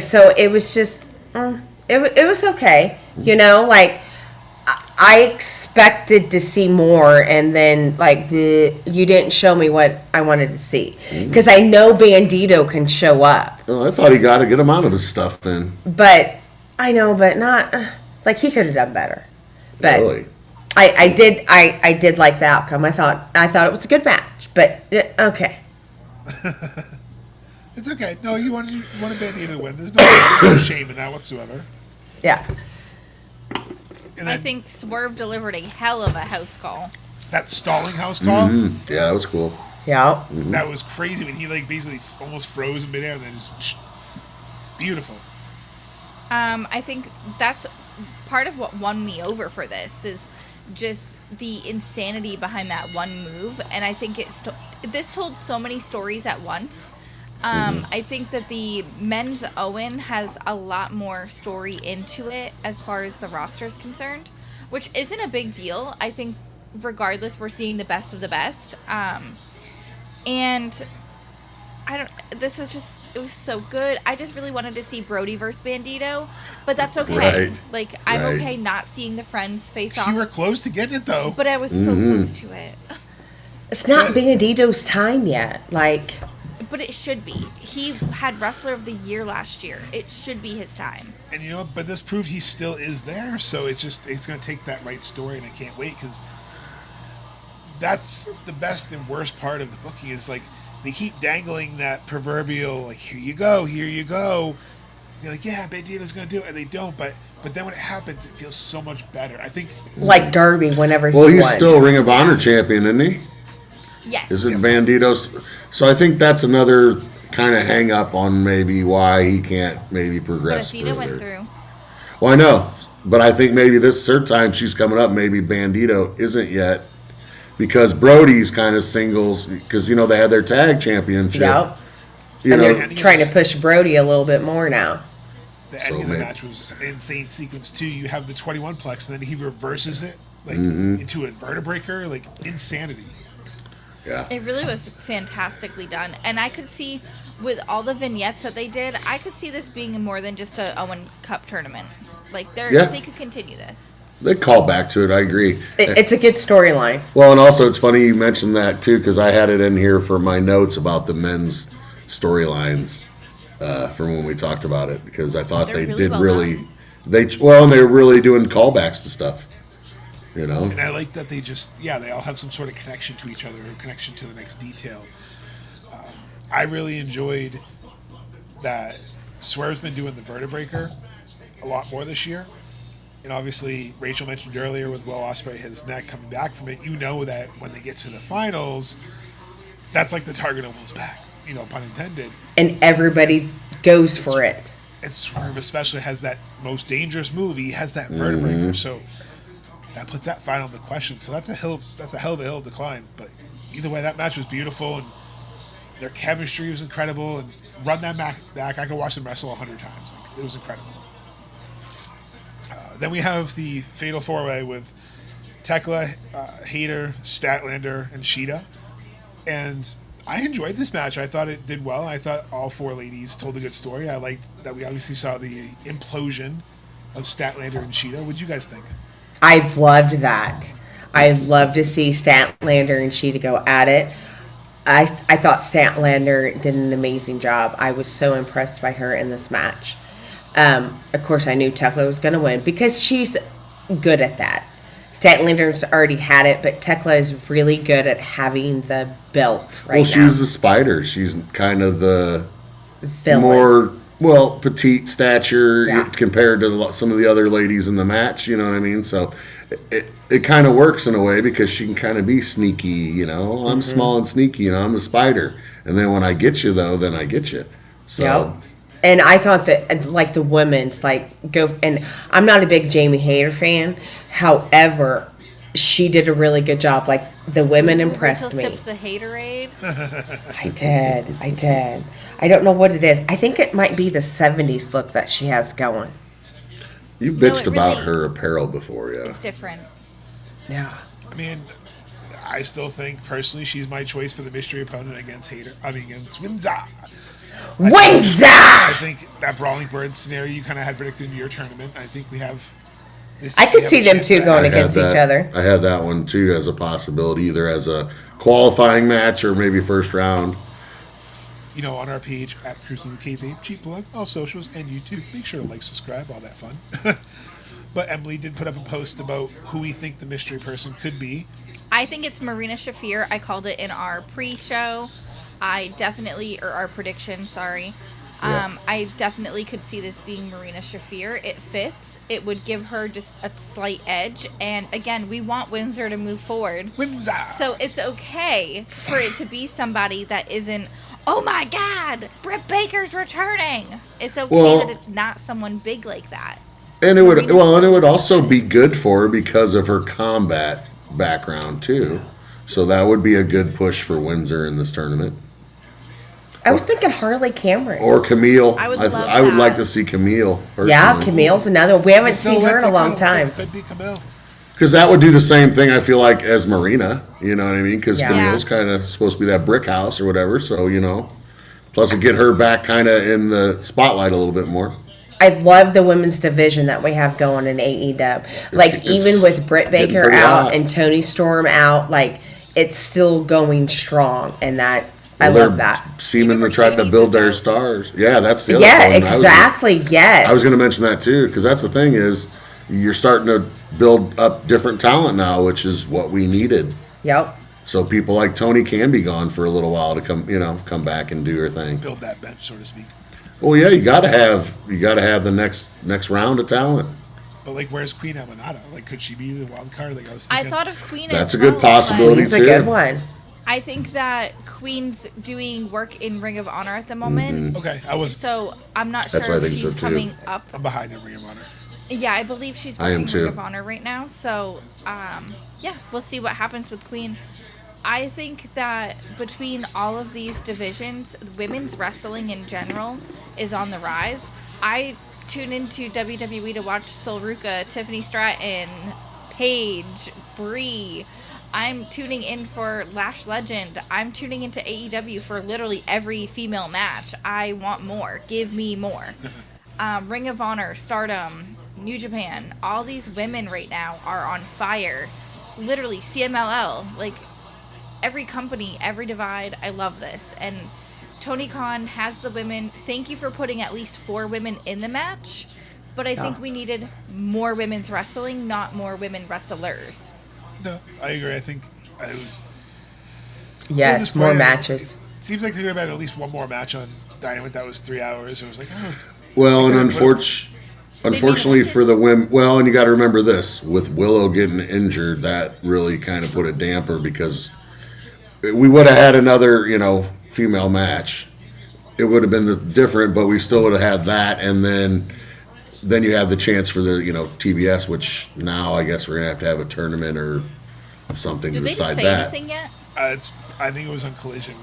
So it was just, it was okay. Like, I expected to see more, and then, like, you didn't show me what I wanted to see. Because I know Bandito can show up. Oh, I thought he got a good amount of his stuff then. But, I know, but not, like, he could have done better. But Really? I did like the outcome. I thought it was a good match. But, okay. It's okay. No, you wanted Bandito to win. There's no shame in that whatsoever. Yeah. And I then think Swerve delivered a hell of a house call. that stalling house call, Yeah, that was cool. Yeah. that was crazy when he, like, basically almost froze in midair and then just beautiful. I think that's part of what won me over for this is just the insanity behind that one move. And I think this told so many stories at once. I think that the men's Owen has a lot more story into it as far as the roster is concerned, which isn't a big deal. I think regardless, we're seeing the best of the best. And it was so good. I just really wanted to see Brody versus Bandito, but that's okay. Right. Like, I'm Right. okay not seeing the friends face You were off, close to getting it, though. but I was so close to it. It's not Bandito's time yet. Like, But it should be. He had Wrestler of the Year last year. It should be his time. And you know what? But this proved he still is there. So it's going to take that right story, and I can't wait because that's the best and worst part of the booking is, like, they keep dangling that proverbial, like, here you go. You're like, yeah, Bandito's going to do it, and they don't. But then when it happens, it feels so much better. I think. like Derby whenever Well, he he's won. still Ring of Honor champion, isn't he? Yes. Isn't Yes. Bandito's? So I think that's another kind of hang up on maybe why he can't maybe But progress Athena further. went through. Well, I know, but I think maybe this third time she's coming up, maybe Bandito isn't yet because Brody's kind of singles because they had their tag championship. Yep. You And know, they're trying to push Brody a little bit more now. The ending of the maybe- match was an insane sequence too. You have the 21 plex, and then he reverses it like into a vertebraker, like insanity. yeah. It really was fantastically done. And I could see, with all the vignettes that they did, I could see this being more than just a Owen Cup tournament. Like, Yeah. they could continue this. They call back to it. I agree. It's a good storyline. Well, and also it's funny you mentioned that too because I had it in here for my notes about the men's storylines from when we talked about it because I thought They're they really did well really done. and they were really doing callbacks to stuff. And I like that they all have some sort of connection to each other or connection to the next detail. I really enjoyed that Swerve's been doing the vertebraker a lot more this year. And obviously, Rachel mentioned earlier with Will Ospreay, his neck coming back from it. You know that when they get to the finals, that's like the target of Will's back. Pun intended. And everybody goes for it. And Swerve especially has that most dangerous move. He has that vertebrae, so that puts that fight on the question. So that's a hell of a hill to climb. But either way, that match was beautiful, and their chemistry was incredible. And run that back. I could watch them wrestle 100 times. Like, it was incredible. Then we have the Fatal 4-Way with Tekla, Hayter, Statlander, and Shida. And I enjoyed this match. I thought it did well. I thought all 4 ladies told a good story. I liked that we obviously saw the implosion of Statlander and Shida. What did you guys think? I loved that. I love to see Statlander and Shida go at it. I thought Statlander did an amazing job. I was so impressed by her in this match. Of course, I knew Tekla was going to win because she's good at that. Statlander's already had it, but Tekla is really good at having the belt right now. Well, she's the spider. She's kind of the Villain. more, petite stature Yeah. compared to some of the other ladies in the match, you know what I mean? So it kind of works in a way because she can kind of be sneaky, you know? I'm small and sneaky, I'm a spider. And then when I get you, though, then I get you. So... Yep. And I thought that, like, the women's, and I'm not a big Jamie Hayter fan. However, she did a really good job. Like, the women impressed me. Sipped the Haterade. I did. I don't know what it is. I think it might be the 70s look that she has going. You bitched it about really- her apparel before, yeah. It's different. Yeah. I mean, I still think, personally, she's my choice for the mystery opponent against Windsor. I think that Brawling Bird scenario you kind of had predicted in your tournament. I think we have this. I could see them two going against each other. I had that one too as a possibility, either as a qualifying match or maybe first round. You know, on our page at Cruising with Kayfabe, cheap plug, all socials, and YouTube. Make sure to like, subscribe, all that fun. But Emily did put up a post about who we think the mystery person could be. I think it's Marina Shafir. I called it in our pre-show. Our prediction, sorry. I definitely could see this being Marina Shafir. It fits. It would give her just a slight edge. And again, we want Windsor to move forward. Windsor! So it's okay for it to be somebody that isn't, oh my God, Britt Baker's returning. It's okay that it's not someone big like that. And it would also be good for her because of her combat background too. So that would be a good push for Windsor in this tournament. I was thinking Harley Cameron. Or Camille. I would like to see Camille. Personally. Yeah, Camille's another one. We haven't seen her in a long time. Could be Camille. Because that would do the same thing, I feel like, as Marina. You know what I mean? Because Yeah. Camille's kind of supposed to be that brick house or whatever. So, plus it get her back kind of in the spotlight a little bit more. I love the women's division that we have going in AEW. Like, even with Britt Baker pretty out hot. and Tony Storm out, like, it's still going strong. And I love that. Seeming Even to try to Mercedes build is their out. stars. Yeah, that's the other Yeah, one. exactly. Yes. I was going to mention that too, because that's the thing is you're starting to build up different talent now, which is what we needed. Yep. So people like Tony can be gone for a little while to come back and do her thing. Build that bench, so to speak. Well, yeah, you got to have the next round of talent. But, like, where's Queen Amanada? Like, could she be the wild card? Like, I was I thinking. thought of Queen That's as a good well, possibility. It's a too. good one. I think that Queen's doing work in Ring of Honor at the moment. Okay, So I'm not That's sure why I if think so, she's too. coming up. I'm behind in Ring of Honor. Yeah, I believe she's I am working too. Ring of Honor right now. So, we'll see what happens with Queen. I think that between all of these divisions, women's wrestling in general is on the rise. I tune into WWE to watch Sulruka, Tiffany Stratton, Paige, Brie. I'm tuning in for Lash Legend. I'm tuning into AEW for literally every female match. I want more. Give me more. Ring of Honor, Stardom, New Japan, all these women right now are on fire. Literally, CMLL, like every company, every divide. I love this. And Tony Khan has the women. Thank you for putting at least 4 women in the match. But I think we needed more women's wrestling, not more women wrestlers. No, I agree. I think it was. Yes, this more point, matches. It seems like they're going to have at least one more match on Dynamite that was 3 hours. It was like, oh. Well, and They could've unfortunately for the women, well, and you got to remember this, with Willow getting injured, that really kind of put a damper because we would have had another, female match it would have been different, but we still would have had that, and then you have the chance for the TBS, which now I guess we're gonna have a tournament or something Did to they decide say that anything yet? I think it was on Collision.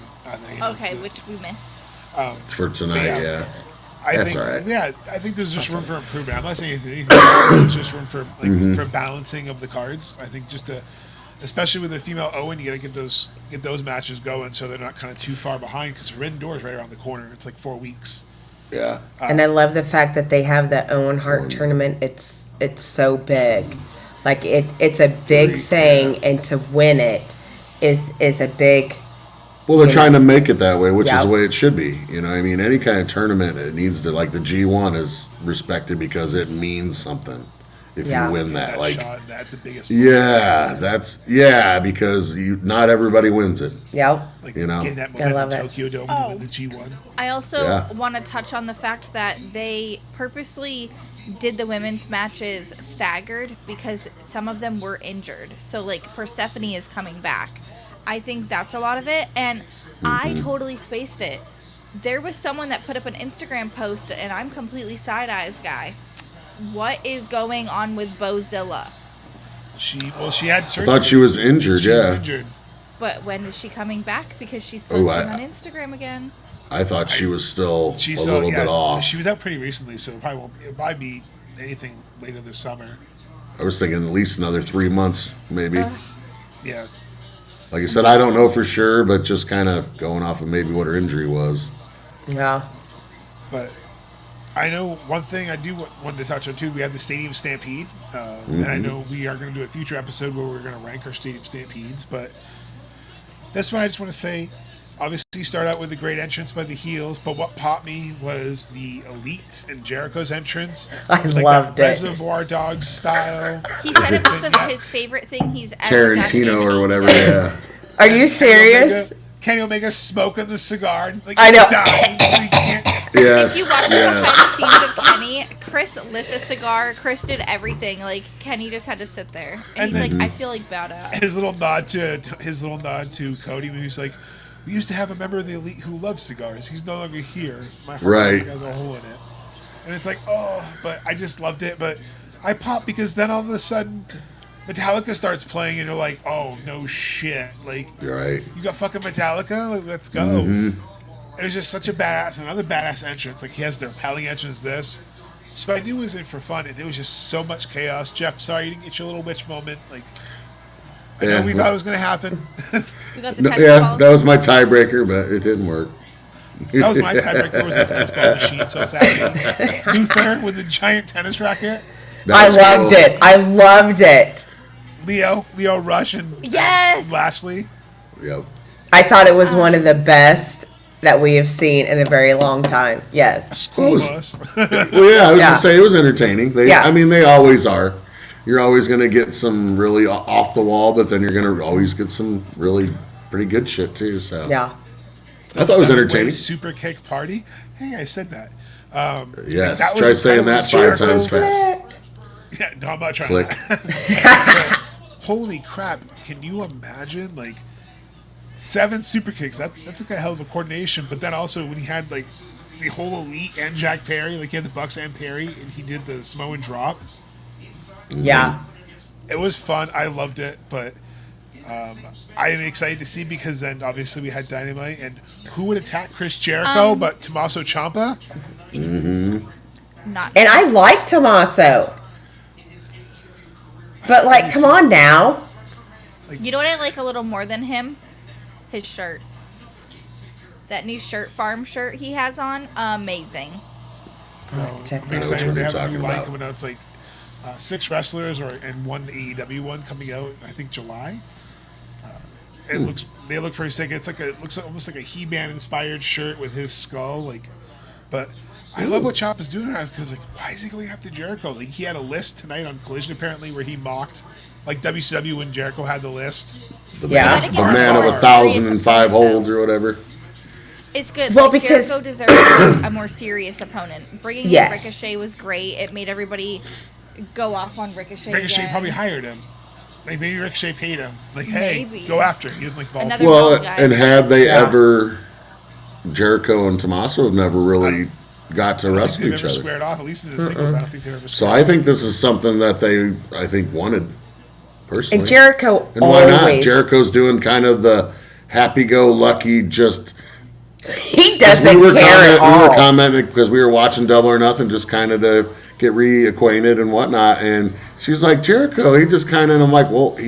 Okay, which we missed. for tonight. Yeah. I That's think, all right. yeah, I think there's just room for improvement. I'm not saying anything. There's just room for for balancing of the cards. I think especially with the female Owen, you got to get those matches going so they're not kind of too far behind because Forbidden Door is right around the corner. It's like 4 weeks. Yeah. And I love the fact that they have the Owen Hart tournament. It's so big, like it's a big thing, and to win it is a big. Well, they're trying to make it that way, which is Yep. the way it should be. I mean, any kind of tournament, it needs to, like the G1 is respected because it means something if Yeah. you win that. Like, shot at the biggest. yeah, because not everybody wins it. Yep. Like You know. getting that I moment love in it. Tokyo Dome Oh. to win the G1. I also Yeah. want to touch on the fact that they purposely did the women's matches staggered because some of them were injured. So, like, Persephone is coming back. I think that's a lot of it. And I totally spaced it. There was someone that put up an Instagram post, and I'm completely side-eyes guy. What is going on with Bozilla? She had I surgery. thought she was injured. She was Yeah. injured. But when is she coming back? Because she's Oh, posting on Instagram again. I thought she was still She's a little bit off. She was out pretty recently, so it'll probably be anything later this summer. I was thinking at least another 3 months, maybe. Yeah. Like I said, I don't know for sure, but just kind of going off of maybe what her injury was. Yeah. But I know one thing I do want to touch on too. We had the Stadium Stampede, and I know we are going to do a future episode where we're going to rank our Stadium Stampedes. But this one, I just want to say, obviously, you start out with a great entrance by the heels, but what popped me was the Elites and Jericho's entrance. I like loved that it. Reservoir Dogs style. He said it was Vignettes. his favorite thing he's ever done. Tarantino or Anthony. whatever, yeah. Are you serious? Kenny Omega smoking the cigar. And, like, I know. dying. He can't- Yes, If you watch the yes. behind the scenes of Kenny, Chris lit the cigar. Chris did everything. Like, Kenny just had to sit there, and he's like, "I feel like badass." his little nod to Cody when he's like, "We used to have a member of the Elite who loves cigars. He's no longer here. My heart Right. has a hole in it." And it's like, oh, but I just loved it. But I popped because then all of a sudden, Metallica starts playing, and you're like, oh no shit, like You're right. you got fucking Metallica, like let's go. It was just such a another badass entrance. Like he has their repelling entrance. This. So I knew it was in for fun, and it was just so much chaos. Jeff, sorry you didn't get your little witch moment. Like, I know we thought it was going to happen. We got the No, tennis yeah, balls. that was my tiebreaker, but it didn't work. That was my tiebreaker. Was the tennis ball machine? So I was happy. Luther with the giant tennis racket. That I was loved cool. it. I loved it. Leo Rush, and Yes! Lashley. Yep. I thought it was one of the best that we have seen in a very long time. Yes. School bus. Well, yeah, I was Yeah. gonna say it was entertaining. Yeah. I mean, they always are. You're always gonna get some really off the wall, but then you're gonna always get some really pretty good shit too. So Yeah. I thought it was Seven-way entertaining. Super kick party. Hey, I said that. Yes, that was try saying incredible. that 5 Jericho- times fast. Yeah, no, I'm not trying. Click. That. Holy crap! Can you imagine like 7 super kicks? That took a hell of a coordination. But then also when he had like the whole Elite and Jack Perry, like he had the Bucks and Perry, and he did the Samoan drop. Yeah. It was fun. I loved it, but I am excited to see because then obviously we had Dynamite, and who would attack Chris Jericho but Tommaso Ciampa? Not. And I like Tommaso. But, like, come on now. You know what I like a little more than him? His shirt. That new farm shirt he has on, amazing. Check I'm that out. excited. what They you're have a new talking line about. coming out. It's like 6 wrestlers and one AEW one coming out. I think July. They look pretty sick. It looks almost like a He-Man inspired shirt with his skull. Like, but I love what Ciampa's doing because like, why is he going after Jericho? Like, he had a list tonight on Collision apparently where he mocked like WCW when Jericho had the list. Yeah. Gotta The give him man of a 1,005 serious holds opponent, or whatever. It's good. Well, Like, because- Jericho deserves a more serious opponent. Bringing Yes. in Ricochet was great. It made everybody go off on Ricochet. Ricochet again. probably hired him. Like maybe Ricochet paid him. Like, hey, Maybe. go after it. He doesn't like ball. Another- Well, guy. and have they Yeah. ever Jericho and Tommaso have never really got to I don't wrestle think they've each ever other. squared off. At least in the singles, I don't think they've ever So squared I think this is something that they, I think, wanted personally. And Jericho And why not? always Jericho's doing kind of the happy-go-lucky, just he 'cause doesn't we were care at we were all. commenting because we were watching Double or Nothing, just kind of to get reacquainted and whatnot. And she's like, Jericho, he just kind of. And I'm like, well,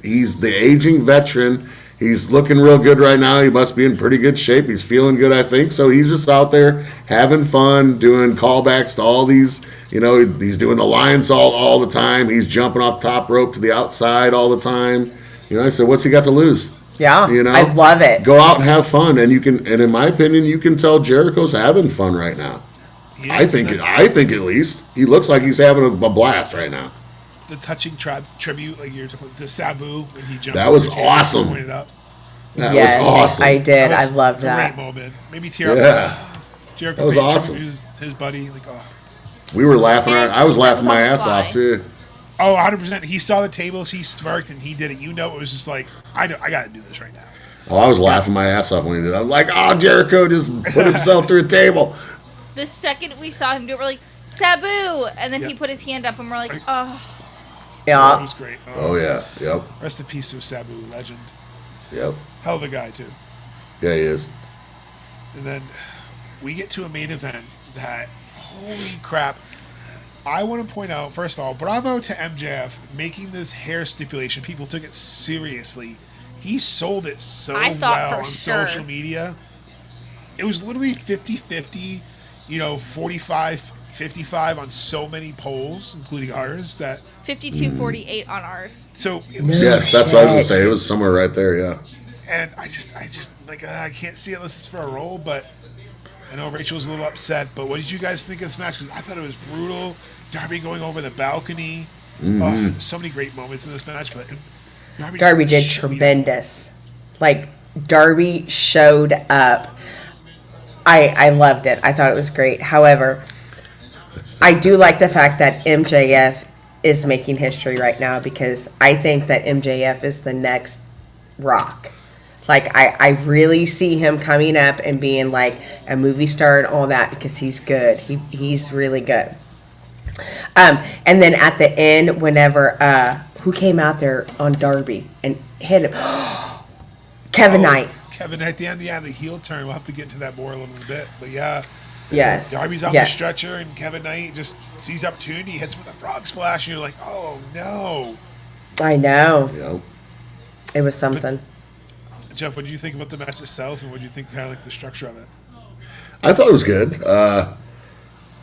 he's the aging veteran. He's looking real good right now. He must be in pretty good shape. He's feeling good, I think. So he's just out there having fun, doing callbacks to all these. You know, he's doing the lion salt all the time. He's jumping off top rope to the outside all the time. You know, I said, what's he got to lose? Yeah, You know, I love it. Go out and have fun, and you can. And in my opinion, you can tell Jericho's having fun right now. Yeah, I think at least he looks like he's having a blast right now. the touching tribute, like you're talking to Sabu when he jumped. That was over the table and awesome. pointed up. That Yes, was awesome. I did. That I was loved a that. Great moment. Maybe tear Yeah. up. Jericho That was paid awesome. tribute to his buddy. Like, oh. We were laughing. And I was laughing that was my on the ass fly. off too. Oh, 100%. He saw the tables, he smirked, and he did it. You know, it was just like, I got to do this right now. Oh, I was laughing my ass off when he did it. I'm like, oh, Jericho just put himself through a table. The second we saw him do it, we're like, Sabu! And then he Yeah. put his hand up and we're like, oh. That Yeah, was great. Oh yeah, yep, Rest in peace to Sabu, legend. yep. Hell of a guy, too. Yeah, he is. And then we get to a main event that, holy crap. I want to point out, first of all, bravo to MJF making this hair stipulation. People took it seriously. He sold it so I thought well for on sure. social media. It was literally 50-50, 45-55 on so many polls, including ours, that 52-48 on ours. so it was Yes, that's what I was gonna say. It was somewhere right there. Yeah. and I just like I can't see it unless it's for a role, but I know Rachel was a little upset. But what did you guys think of this match? Because I thought it was brutal. Darby going over the balcony. Oh, so many great moments in this match, but Darby did showed me- tremendous. Like Darby showed up. I loved it. I thought it was great. However, I do like the fact that MJF is making history right now because I think that MJF is the next Rock. Like I really see him coming up and being like a movie star and all that because he's good. He's really good. And then at the end, whenever who came out there on Darby and hit him, Kevin Knight. Kevin Knight, the end, the heel turn. We'll have to get into that more a little bit, but yeah. Yes. Darby's on yes. the stretcher, and Kevin Knight just sees opportunity, hits him with a frog splash, and you're like, oh no. I know. Yep. It was something. Jeff, what did you think about the match itself, and what did you think kind of like the structure of it? I thought it was good.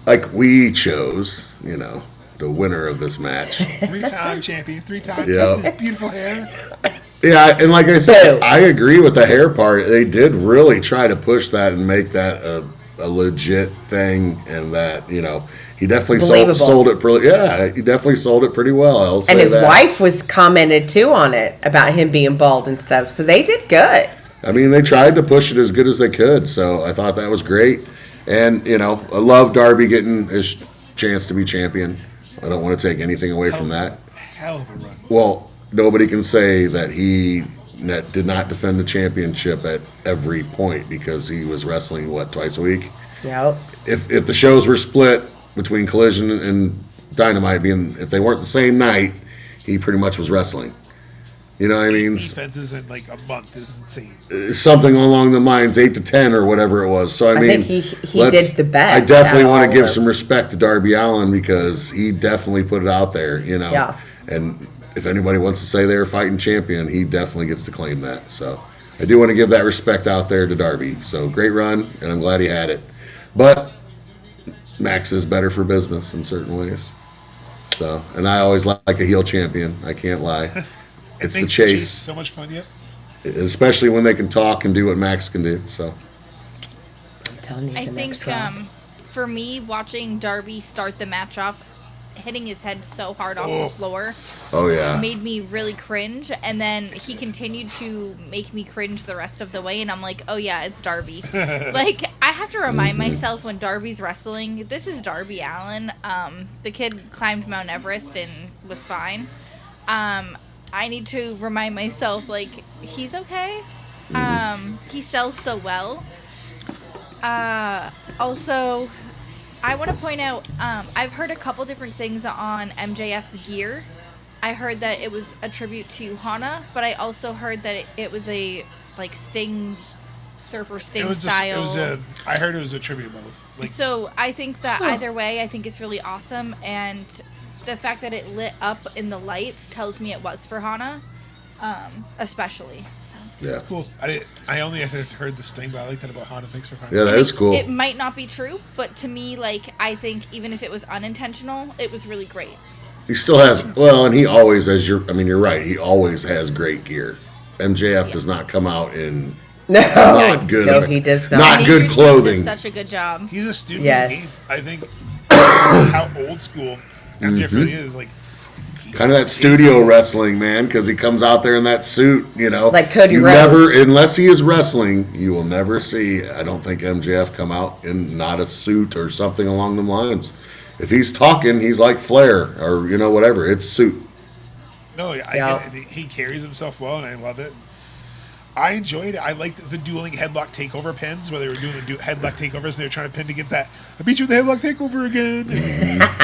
Like we chose, the winner of this match. 3-time champion, 3-time, Yeah. kept his beautiful hair. Yeah, and like I said, Boo. I agree with the hair part. They did really try to push that and make that a legit thing, and that he definitely Believable. sold it. He definitely sold it pretty well. I'll say And his that. wife was commented too on it about him being bald and stuff. So they did good. I mean, they tried to push it as good as they could, so I thought that was great. And I love Darby getting his chance to be champion. I don't want to take anything away from that. Hell of a run. Well, nobody can say that he did not defend the championship at every point because he was wrestling twice a week. Yep. If the shows were split between Collision and Dynamite, if they weren't the same night, he pretty much was wrestling. You know what I mean? Defenses in like a month is insane. Something along the lines 8 to 10 or whatever it was. So I mean, think he did the best I definitely out of want all to give of some respect to Darby Allin because he definitely put it out there. Yeah. And if anybody wants to say they're fighting champion, he definitely gets to claim that. So I do want to give that respect out there to Darby. So great run, and I'm glad he had it. But Max is better for business in certain ways. So, and I always like a heel champion. I can't lie. It's the Makes chase, so much fun. Yep. especially when they can talk and do what Max can do. So, I'm telling you, I the think next round. for me, watching Darby start the match off, hitting his head so hard off the floor oh yeah, made me really cringe. And then he continued to make me cringe the rest of the way. And I'm like, oh yeah, it's Darby. Like, I have to remind myself when Darby's wrestling, this is Darby Allin. The kid climbed Mount Everest and was fine. I need to remind myself, like, he's okay. He sells so well. Also, I want to point out, I've heard a couple different things on MJF's gear. I heard that it was a tribute to Hana, but I also heard that it was a like Sting, Surfer Sting style. I heard it was a tribute to both. Like, so I think that either way, I think it's really awesome, and the fact that it lit up in the lights tells me it was for Hana, especially. So. Yeah, that's cool. I only heard this thing, but I like that about Hana. Thanks for finding. Yeah, that is cool. It might not be true, but to me, like, I think even if it was unintentional, it was really great. He still has, well, and he always has you're right, he always has great gear. MJF does not come out in not good. No, he does not. Not good clothing. Does such a good job. He's a student. Yes. I think how old school MJF really is. Like, kind of that studio wrestling, man, because he comes out there in that suit, like Cody you Rhodes. Never, unless he is wrestling, you will never see. I don't think MJF come out in not a suit or something along the lines. If he's talking, he's like Flair or whatever. It's suit. No, he carries himself well, and I love it. I enjoyed it. I liked the dueling headlock takeover pins where they were doing the headlock takeovers and they were trying to pin to get that. I beat you with the headlock takeover again.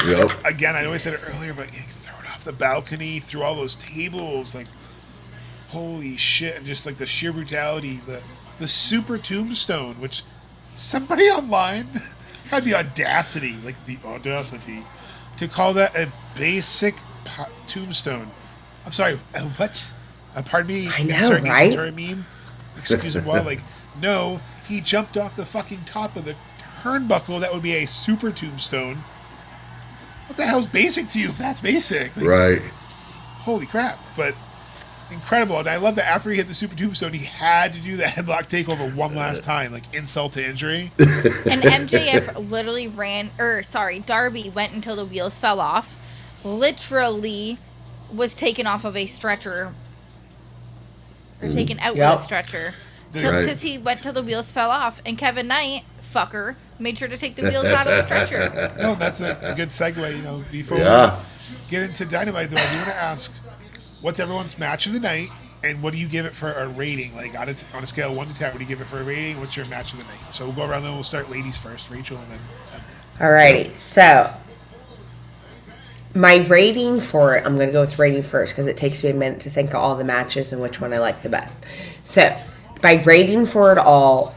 Yep. Again, I know I said it earlier, but throw it off the balcony, through all those tables, like holy shit, and just like the sheer brutality, the super tombstone, which somebody online had the audacity to call that a basic tombstone. I'm sorry, what? Pardon me. I know, right? Meme. Excuse me. Well, no, he jumped off the fucking top of the turnbuckle. That would be a super tombstone. What the hell's basic to you if that's basic? Right. Holy crap. But incredible. And I love that after he hit the super tombstone, he had to do the headlock takeover one last time, like insult to injury. And MJF literally Darby went until the wheels fell off. Literally was taken off of a stretcher. Or taken out with a stretcher. Because he went till the wheels fell off. And Kevin Knight, fucker, made sure to take the wheels out of the stretcher. No, that's a good segue, before we get into Dynamite, though, I do want to ask, what's everyone's match of the night, and what do you give it for a rating? Like, on a scale of 1 to 10, what do you give it for a rating? What's your match of the night? So we'll go around, then we'll start ladies first, Rachel, and then Emily. Alrighty, so my rating for it, I'm going to go with rating first because it takes me a minute to think of all the matches and which one I like the best. So, by rating for it all,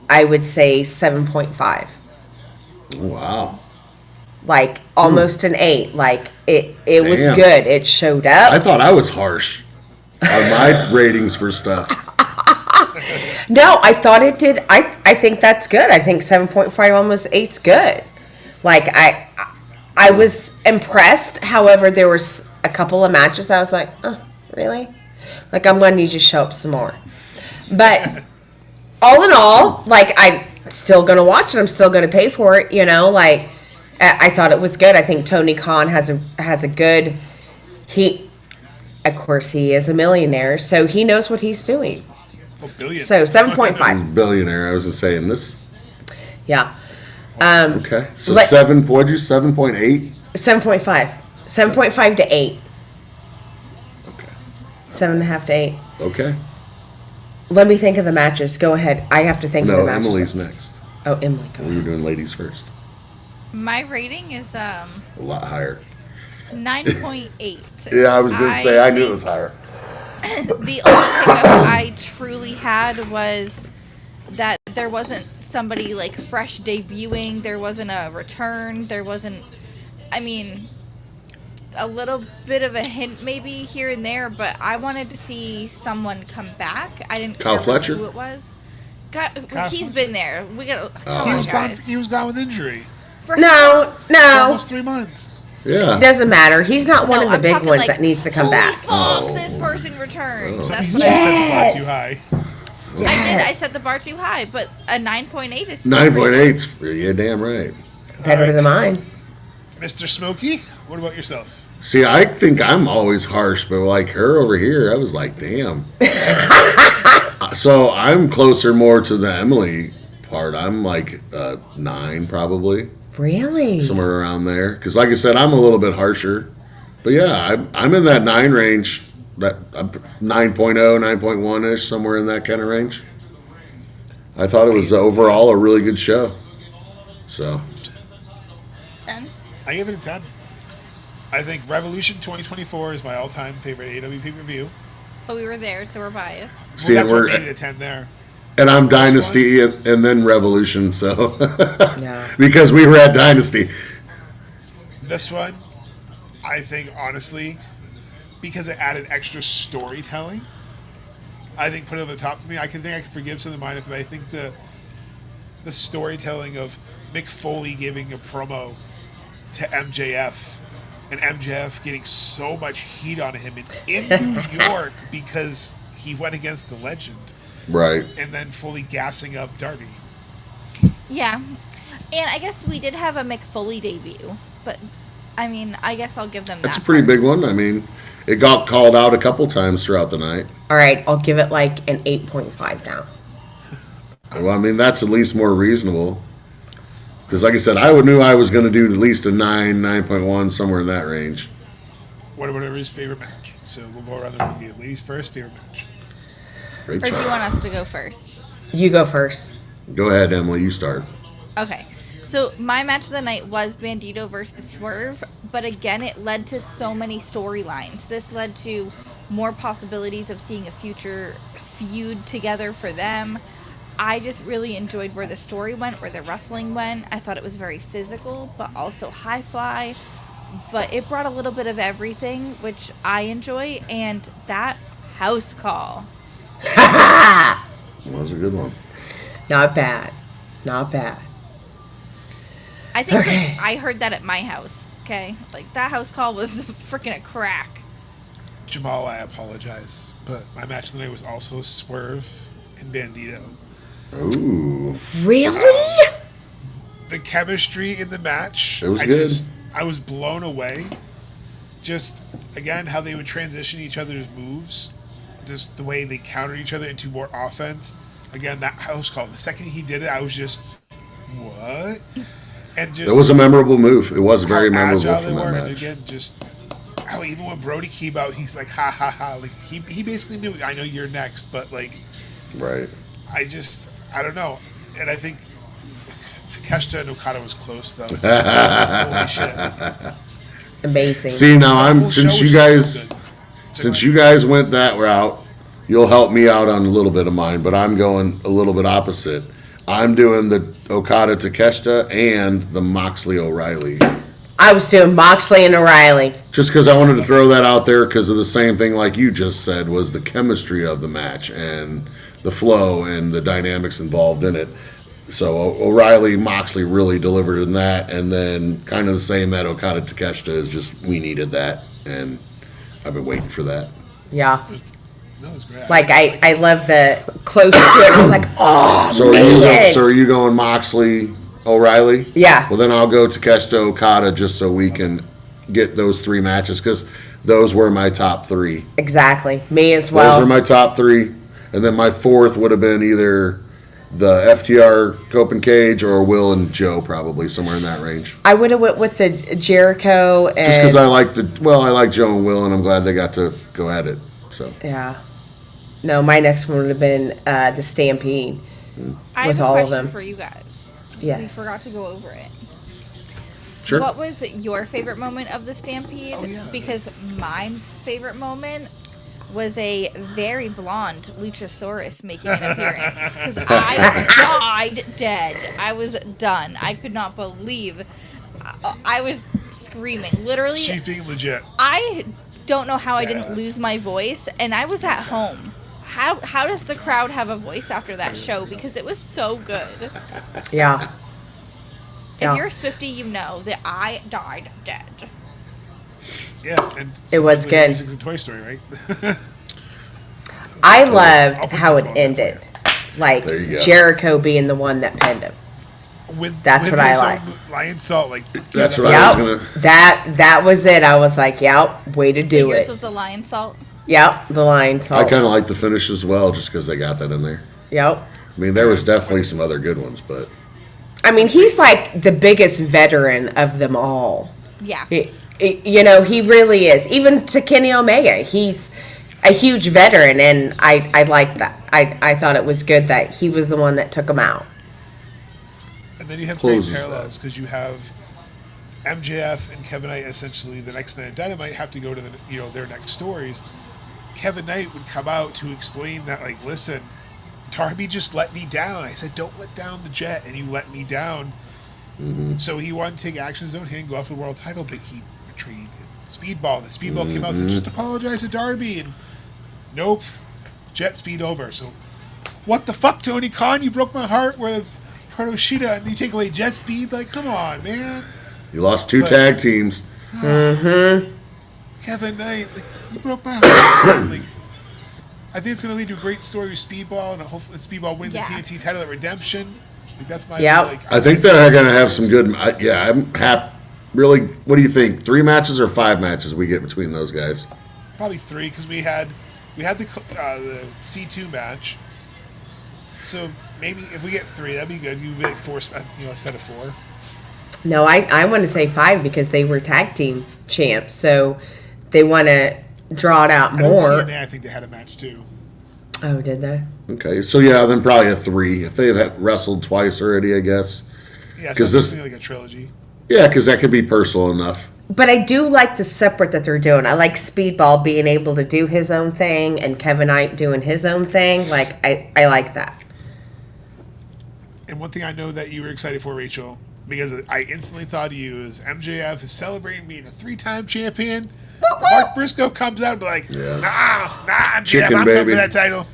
I would say 7.5. Wow. Like, almost an 8. Like, it was good. It showed up. I thought I was harsh on my ratings for stuff. No, I thought it did. I think that's good. I think 7.5, almost 8's good. Like, I was impressed. However, there was a couple of matches I was like, oh, really? Like, I'm going to need you to show up some more. But all in all, like, I'm still going to watch it. I'm still going to pay for it, Like, I thought it was good. I think Tony Khan has a good... Of course, he is a millionaire, so he knows what he's doing. Oh, billion. So, 7.5. Billionaire, I was just saying this. Yeah. Okay. So, 7.8? 7.5. 7.5 to 8. Okay. 7.5 to 8. Okay. Let me think of the matches. Go ahead. I have to think of the matches. No, Emily's next. Oh, Emily. Go We ahead. were doing ladies first. My rating is A lot higher. 9.8. Yeah, I was going to say, I knew it was higher. The only hiccup I truly had was that there wasn't somebody like fresh debuting. There wasn't a return. There wasn't, a little bit of a hint maybe here and there, but I wanted to see someone come back. I didn't Kyle care Fletcher? who it was. He's been there. We got He was gone with injury. No. Almost 3 months. Yeah. Doesn't matter. He's not one of the I'm big talking ones like, that needs to come holy back. fuck, this person returned. Some That's people what set I the bar said. too high. I set the bar too high, but a 9.8 is still 9.8's you're damn right. Better than mine. Mr. Smokey, what about yourself? See, I think I'm always harsh, but like her over here, I was like, damn. So I'm closer more to the Emily part. I'm like 9 probably. Really? Somewhere around there. Because like I said, I'm a little bit harsher. But yeah, I'm in that 9 range. That 9.0, 9.1-ish, somewhere in that kind of range. I thought it was overall a really good show. So 10. I give it a 10. I think Revolution 2024 is my all-time favorite AEW pay-per-view. But we were there, so we're biased. See, Well, that's what we're- made it a 10 there. and I'm Dynasty and then Revolution, so Yeah. because we were at Dynasty. This one, I think, honestly, because it added extra storytelling, I think put it over the top for me. I can forgive some of mine, but I think the storytelling of Mick Foley giving a promo to MJF and MJF getting so much heat on him in New York because he went against the legend, Right. and then fully gassing up Darby. Yeah. And I guess we did have a Mick Foley debut. But, I mean, I guess I'll give them that. That's a pretty big one. I mean, it got called out a couple times throughout the night. All right, I'll give it like an 8.5 now. Well, I mean, that's at least more reasonable. Because, like I said, I knew I was going to do at least a 9, 9.1, somewhere in that range. Whatever his favorite match. So we'll go around the room. Ladies first, favorite match. Great Or do you job. want us to go first? You go first. Go ahead, Emily. You start. Okay. So my match of the night was Bandito versus Swerve, but again, it led to so many storylines. This led to more possibilities of seeing a future feud together for them. I just really enjoyed where the story went, where the wrestling went. I thought it was very physical, but also high fly. But it brought a little bit of everything, which I enjoy. And that house call. That was a good one. Not bad. Not bad. I think Okay. like, I heard that at my house. Okay, like that house call was freaking a crack. Jamal, I apologize, but my match of the night was also Swerve and Bandito. Ooh. Really? The chemistry in the match, It was good. I was blown away. Just, again, how they would transition each other's moves. Just the way they countered each other into more offense. Again, that house call. The second he did it, I was just, what? And just It was a memorable move. It was very how memorable agile from they that were. And match. again, just how even when Brody came out, he's like, ha ha ha. Like he basically knew, I know you're next, but like, Right. I don't know. And I think Takeshita and Okada was close though. Holy shit. Like, Amazing. See, now the whole show was just so good. since you guys went that route, you'll help me out on a little bit of mine, but I'm going a little bit opposite. I'm doing the Okada Takeshita and the Moxley O'Reilly. I was doing Moxley and O'Reilly. Just because I wanted to throw that out there because of the same thing like you just said was the chemistry of the match and the flow and the dynamics involved in it. So O'Reilly, Moxley really delivered in that, and then kind of the same that Okada Takeshita is just we needed that, and I've been waiting for that. Yeah. No, it was great. Like, I love the close to it. I was like, oh, So man. are you going Moxley O'Reilly? Yeah. Well, then I'll go Takeshita Okada just so we can get those three matches because those were my top three. Exactly. Me as Those well. were my top three, and then my fourth would have been either the FTR Copen Cage or Will and Joe, probably somewhere in that range. I would have went with the Jericho and Just because I like Joe and Will, and I'm glad they got to go at it. So yeah. No, my next one would have been the Stampede. I With have a all of question them. for you guys. Yes. We forgot to go over it. sure. What was your favorite moment of the Stampede? Oh, yeah. Because my favorite moment was a very blonde Luchasaurus making an appearance. Because I died dead. I was done. I could not believe. I was screaming. Literally, She's being legit. I don't know how I didn't Yes. lose my voice, and I was at home. How does the crowd have a voice after that show? Because it was so good. Yeah. Yeah. If you're a Swiftie, you know that I died dead. Yeah, and It was supposedly good. Music's in Toy Story, right? I I'll loved put how the it phone there for ended. Like There you go. Jericho being the one that pinned him. That's what I his like. own Lion Salt, like That's what I was Yep. gonna. That was it. I was like, yep, way to So do yours it. was the lion salt. Yep, the line I salt. kind of like the finish as well, just because they got that in there. Yep. I mean, there was definitely some other good ones, but I mean, he's like the biggest veteran of them all. Yeah. You know, he really is. Even to Kenny Omega, he's a huge veteran, and I liked that. I thought it was good that he was the one that took him out. And then you have Closes great parallels because you have MJF and Kevin Knight essentially the next night. Dynamite have to go to their next stories. Kevin Knight would come out to explain that, like, listen, Darby just let me down. I said, don't let down the Jet, and you let me down. Mm-hmm. So he wanted to take action in his own hand, go after the world title, but he betrayed Speedball. The Speedball came out and said, just apologize to Darby. And nope, Jet Speed over. So what the fuck, Tony Khan? You broke my heart with Hikaru Shida, and you take away Jet Speed? Like, come on, man. You lost two tag teams. Kevin Knight, like, you broke my heart. Like, I think it's going to lead to a great story with Speedball, and hopefully Speedball winning the TNT title at Redemption. Like, that's my like. I think they're going to have some good. I'm happy. Really, what do you think? 3 matches or 5 matches we get between those guys? Probably 3 because we had the C2 match. So maybe if we get 3, that'd be good. You'd be like 4, a set of 4. No, I want to say 5 because they were tag team champs, so they want to draw it out more. I think they had a match too. Oh, did they? Okay, so yeah, then probably a 3 if they've wrestled twice already, I guess. Yeah, because this is like a trilogy. Yeah, because that could be personal enough. But I do like the separate that they're doing. I like Speedball being able to do his own thing and Kevin Knight doing his own thing. Like, I like that. And one thing I know that you were excited for, Rachel, because I instantly thought of you, is MJF is celebrating being a 3-time champion. Mark Briscoe comes out and be like, nah, MJF, Chicken, I'm baby. coming for that title.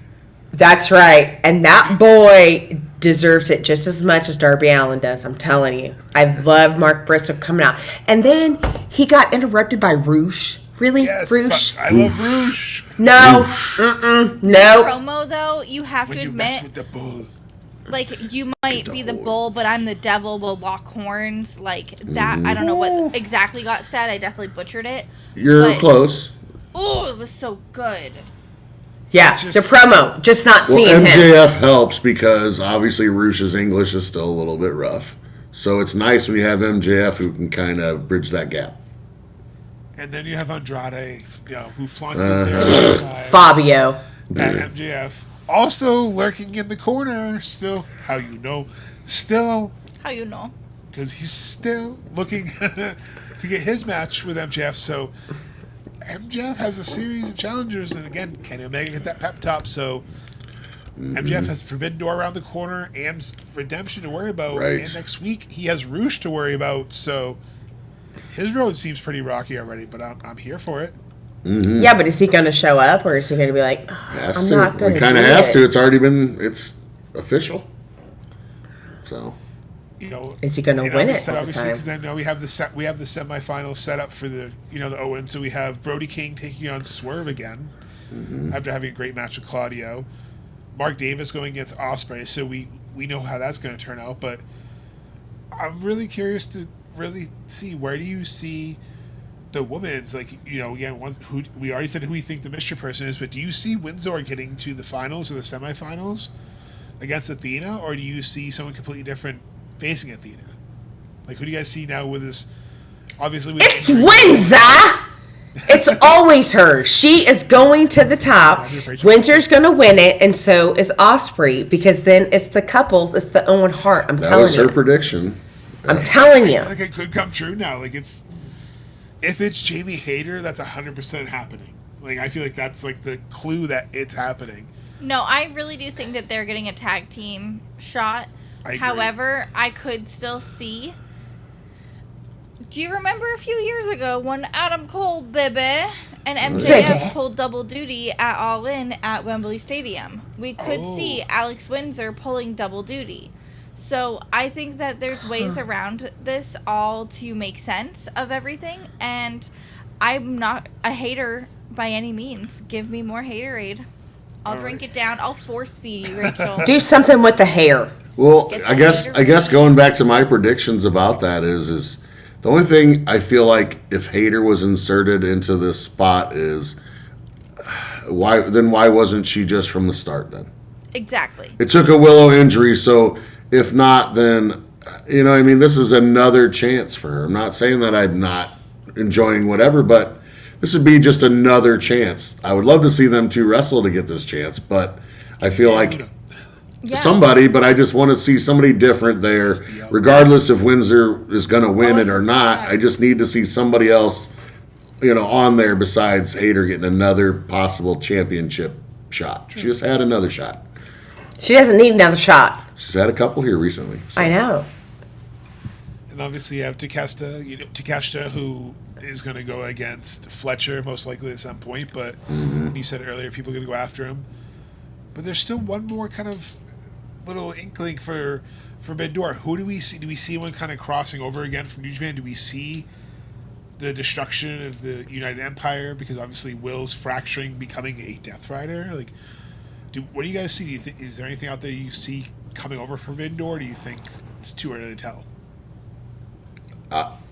That's right. And that boy deserves it just as much as Darby Allin does. I'm telling you. I love Mark Briscoe coming out. And then he got interrupted by Roosh. Really? Yes, Roosh? I love Roosh. No. No. Promo, though, you have When to you mess admit, with the bull. like, you might be the bull, but I'm the devil, will lock horns. Like, that, I don't know what exactly got said. I definitely butchered it. You're close. Oh, it was so good. Yeah, the promo. Just not seeing him. MJF helps because obviously Roosh's English is still a little bit rough. So it's nice when you have MJF who can kind of bridge that gap. And then you have Andrade, who flaunts his hair. Fabio. At MJF. Also lurking in the corner, still, how you know? Because he's still looking to get his match with MJF. So MJF has a series of challengers, and again, Kenny Omega get that pep talk. So MJF has Forbidden Door around the corner and Redemption to worry about. Right. And next week, he has Roosh to worry about. So his road seems pretty rocky already, but I'm here for it. Mm-hmm. Yeah, but is he going to show up, or is he going to be like, I'm not going to? He kind of has to. It's already been. It's official. So, is he going to win it? Obviously, because then we have the semifinals set up for the the Owen. So we have Brody King taking on Swerve again after having a great match with Claudio. Mark Davis going against Ospreay. So we know how that's going to turn out. But I'm really curious to really see, where do you see the women's, like, again, who we already said who we think the mystery person is, but do you see Windsor getting to the finals or the semifinals against Athena, or do you see someone completely different facing Athena? Like, who do you guys see now with this? Obviously, it's Windsor. It's always her. She is going to the top. Windsor's going to win it, and so is Ospreay, because then it's the couples. It's the Owen Hart. I'm telling you. That was her prediction. I'm telling you. Like, it could come true now. Like, if it's Jamie Hayter, that's 100% happening. Like, I feel like that's like the clue that it's happening. No, I really do think that they're getting a tag team shot. However, I could still see. Do you remember a few years ago when Adam Cole, and MJF pulled double duty at All In at Wembley Stadium? We could see Alex Windsor pulling double duty. So I think that there's ways around this all to make sense of everything, and I'm not a hater by any means. Give me more haterade. I'll drink it down. I'll force feed you, Rachel. Do something with the hair. Well, I guess going back to my predictions about that is the only thing I feel like if Hayter was inserted into this spot is why wasn't she just from the start then? Exactly. It took a Willow injury, so if not, then, this is another chance for her. I'm not saying that I'm not enjoying whatever, but this would be just another chance. I would love to see them two wrestle to get this chance, but I feel like somebody, but I just want to see somebody different there, regardless if Windsor is going to win it or not. I just need to see somebody else, on there besides Hayter getting another possible championship shot. True. She just had another shot. She doesn't need another shot. She's had a couple here recently. So. I know. And obviously you have Takeshita, who is going to go against Fletcher most likely at some point, but you said earlier people are going to go after him. But there's still one more kind of little inkling for Forbidden Door. Who do we see? Do we see one kind of crossing over again from New Japan? Do we see the destruction of the United Empire? Because obviously Will's fracturing, becoming a Death Rider. Like, what do you guys see? Do you think is there anything out there you see coming over Forbidden Door? Or do you think it's too early to tell?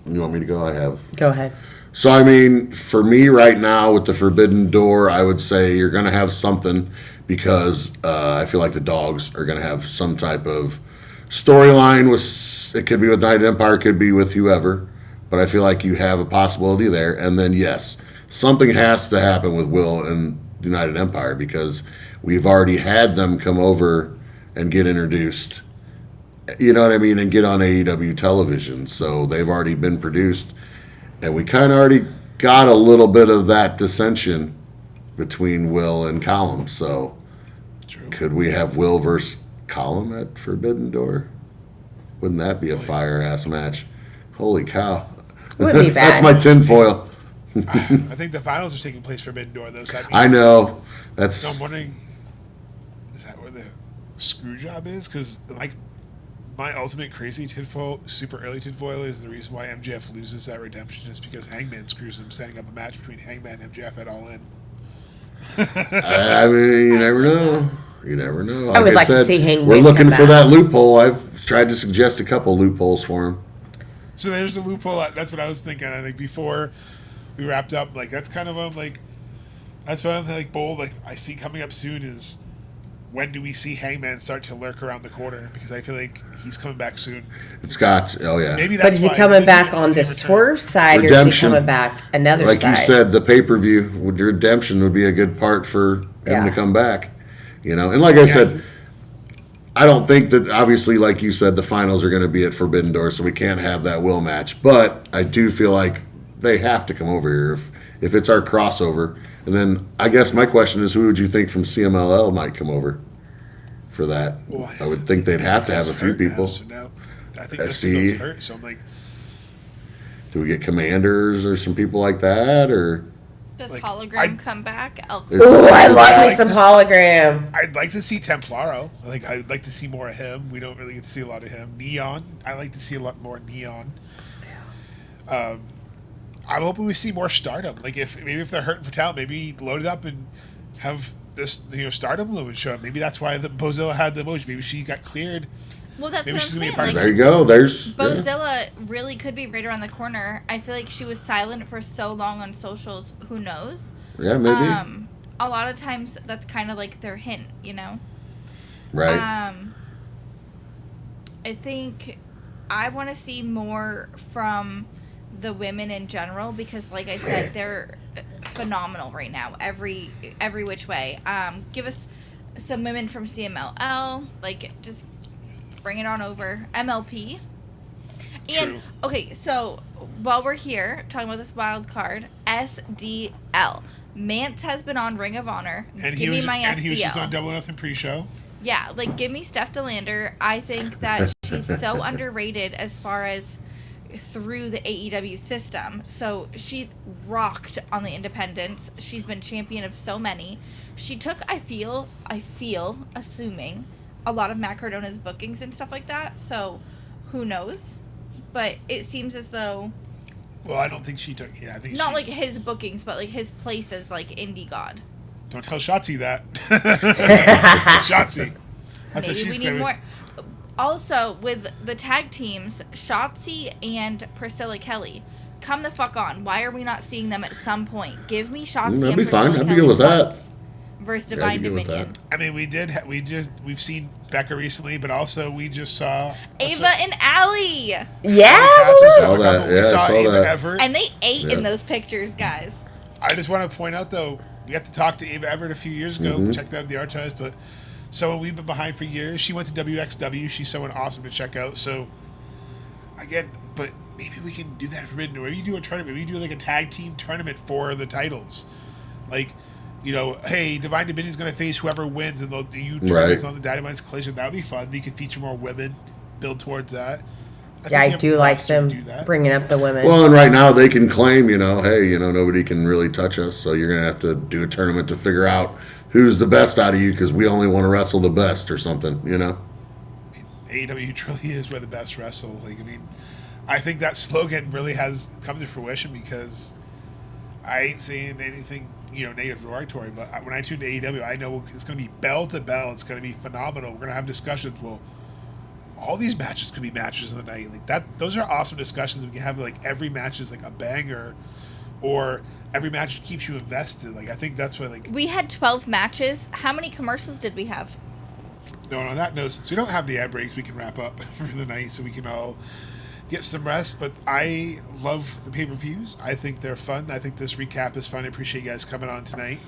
You want me to go? I have. Go ahead. So, I mean, for me right now with the Forbidden Door, I would say you're going to have something because I feel like the dogs are going to have some type of storyline with, it could be with United Empire, it could be with whoever, but I feel like you have a possibility there. And then, yes, something has to happen with Will and United Empire because we've already had them come over and get introduced. You know what I mean? And get on AEW television. So they've already been produced. And we kind of already got a little bit of that dissension between Will and Column. So could we have Will versus Column at Forbidden Door? Wouldn't that be a fire-ass match? Holy cow. Wouldn't be bad. That's my tinfoil. I think the finals are taking place Forbidden Door, though. So that means, I know. So I'm wondering, is that where the screw job is? Because, like, my ultimate crazy tinfoil, super early tinfoil, is the reason why MJF loses that redemption is because Hangman screws him, setting up a match between Hangman and MJF at All In. I mean, you never know. You never know. Like I would like to see Hangman. We're looking for that loophole. I've tried to suggest a couple loopholes for him. So there's the loophole. That's what I was thinking. I think before we wrapped up, like that's kind of that's what I'm like bold. Like I see coming up soon is when do we see Hangman start to lurk around the corner? Because I feel like he's coming back soon. Scott, oh yeah. Maybe that's but is he coming back on the Swerve side, or is he coming back another like side? Like you said, the pay-per-view with Redemption would be a good part for him to come back. And like I said, I don't think that, obviously, like you said, the finals are going to be at Forbidden Door, so we can't have that Will match. But I do feel like they have to come over here if it's our crossover. And then I guess my question is, who would you think from CMLL might come over for that? Well, I would think they'd have to have a few people. Now, so now I think Mystico's hurt, so I'm like, do we get Commanders or some people like that, or does Hologram come back? Oh, I love me some Hologram. I'd like to see Templaro. I'd like to see more of him. We don't really get to see a lot of him. Neon. I like to see a lot more Neon. I'm hoping we see more Stardom. Like if they're hurting for talent, maybe load it up and have this Stardom would show up. Maybe that's why the Bozilla had the emoji. Maybe she got cleared. Well, that's maybe what she's I'm gonna saying. Be a part there you go. There's Bozilla really could be right around the corner. I feel like she was silent for so long on socials. Who knows? Yeah, maybe. A lot of times that's kind of like their hint, Right. I think I want to see more from the women in general because, like I said, they're phenomenal right now. Every which way. Give us some women from CMLL. Just bring it on over. MLP. And True. Okay, so while we're here talking about this wild card, SDL. Mance has been on Ring of Honor. And give me my SDL. And he was just on Double or Nothing pre-show. Yeah, give me Steph DeLander. I think that she's so underrated as far as through the AEW system. So she rocked on the independents. She's been champion of so many. She took, I feel, assuming, a lot of Matt Cardona's bookings and stuff like that. So who knows? But it seems as though... Well, I don't think she took... Yeah, I think not his bookings, but his place as indie god. Don't tell Shotzi that. Shotzi. That's Maybe we need more. Also, with the tag teams, Shotzi and Priscilla Kelly, come the fuck on. Why are we not seeing them at some point? Give me Shotzi and Priscilla Kelly. I'd be good with that. Versus Divine Dominion. I mean, we've seen Becca recently, but also we just saw Ava and Allie. Yeah, I saw that. We saw Ava Everett. And they ate in those pictures, guys. I just want to point out, though, we got to talk to Ava Everett a few years ago. Checked out the archives, but someone we've been behind for years. She went to WXW. She's someone awesome to check out. So, again, but maybe we can do that for Forbidden Door. Maybe you do a tournament. Maybe you do like a tag team tournament for the titles. Like, you know, hey, Divine Dominion's going to face whoever wins, and they'll do you tournaments on the Dynamite's Collision. That would be fun. You can feature more women, build towards that. I do like them bringing up the women. Well, and right now they can claim, you know, hey, you know, nobody can really touch us, so you're going to have to do a tournament to figure out who's the best out of you because we only want to wrestle the best or something, you know? AEW truly is where the best wrestle. Like, I mean, I think that slogan really has come to fruition because I ain't saying anything, you know, negative derogatory, but when I tune to AEW, I know it's going to be bell to bell. It's going to be phenomenal. We're going to have discussions. Well, all these matches could be matches of the night. Like that, those are awesome discussions. We can have like every match is like a banger, or every match keeps you invested. Like I think that's what like we had 12 matches. How many commercials did we have? No, on that note, since we don't have the ad breaks, we can wrap up for the night so we can all get some rest. But I love the pay-per-views. I think they're fun. I think this recap is fun. I appreciate you guys coming on tonight.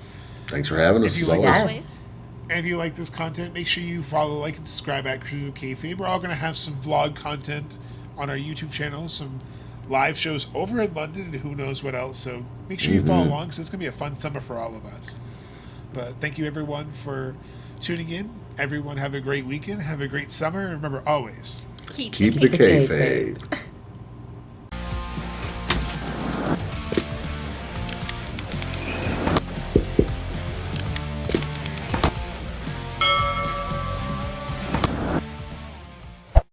Thanks for having us. If you like this, and if you like this content, make sure you follow, like, and subscribe at Crew Kayfabe. We're all going to have some vlog content on our YouTube channel, some live shows over in London, and who knows what else. So make sure you follow along because it's going to be a fun summer for all of us. But thank you, everyone, for tuning in. Everyone have a great weekend. Have a great summer. And remember, always Keep the kayfabe.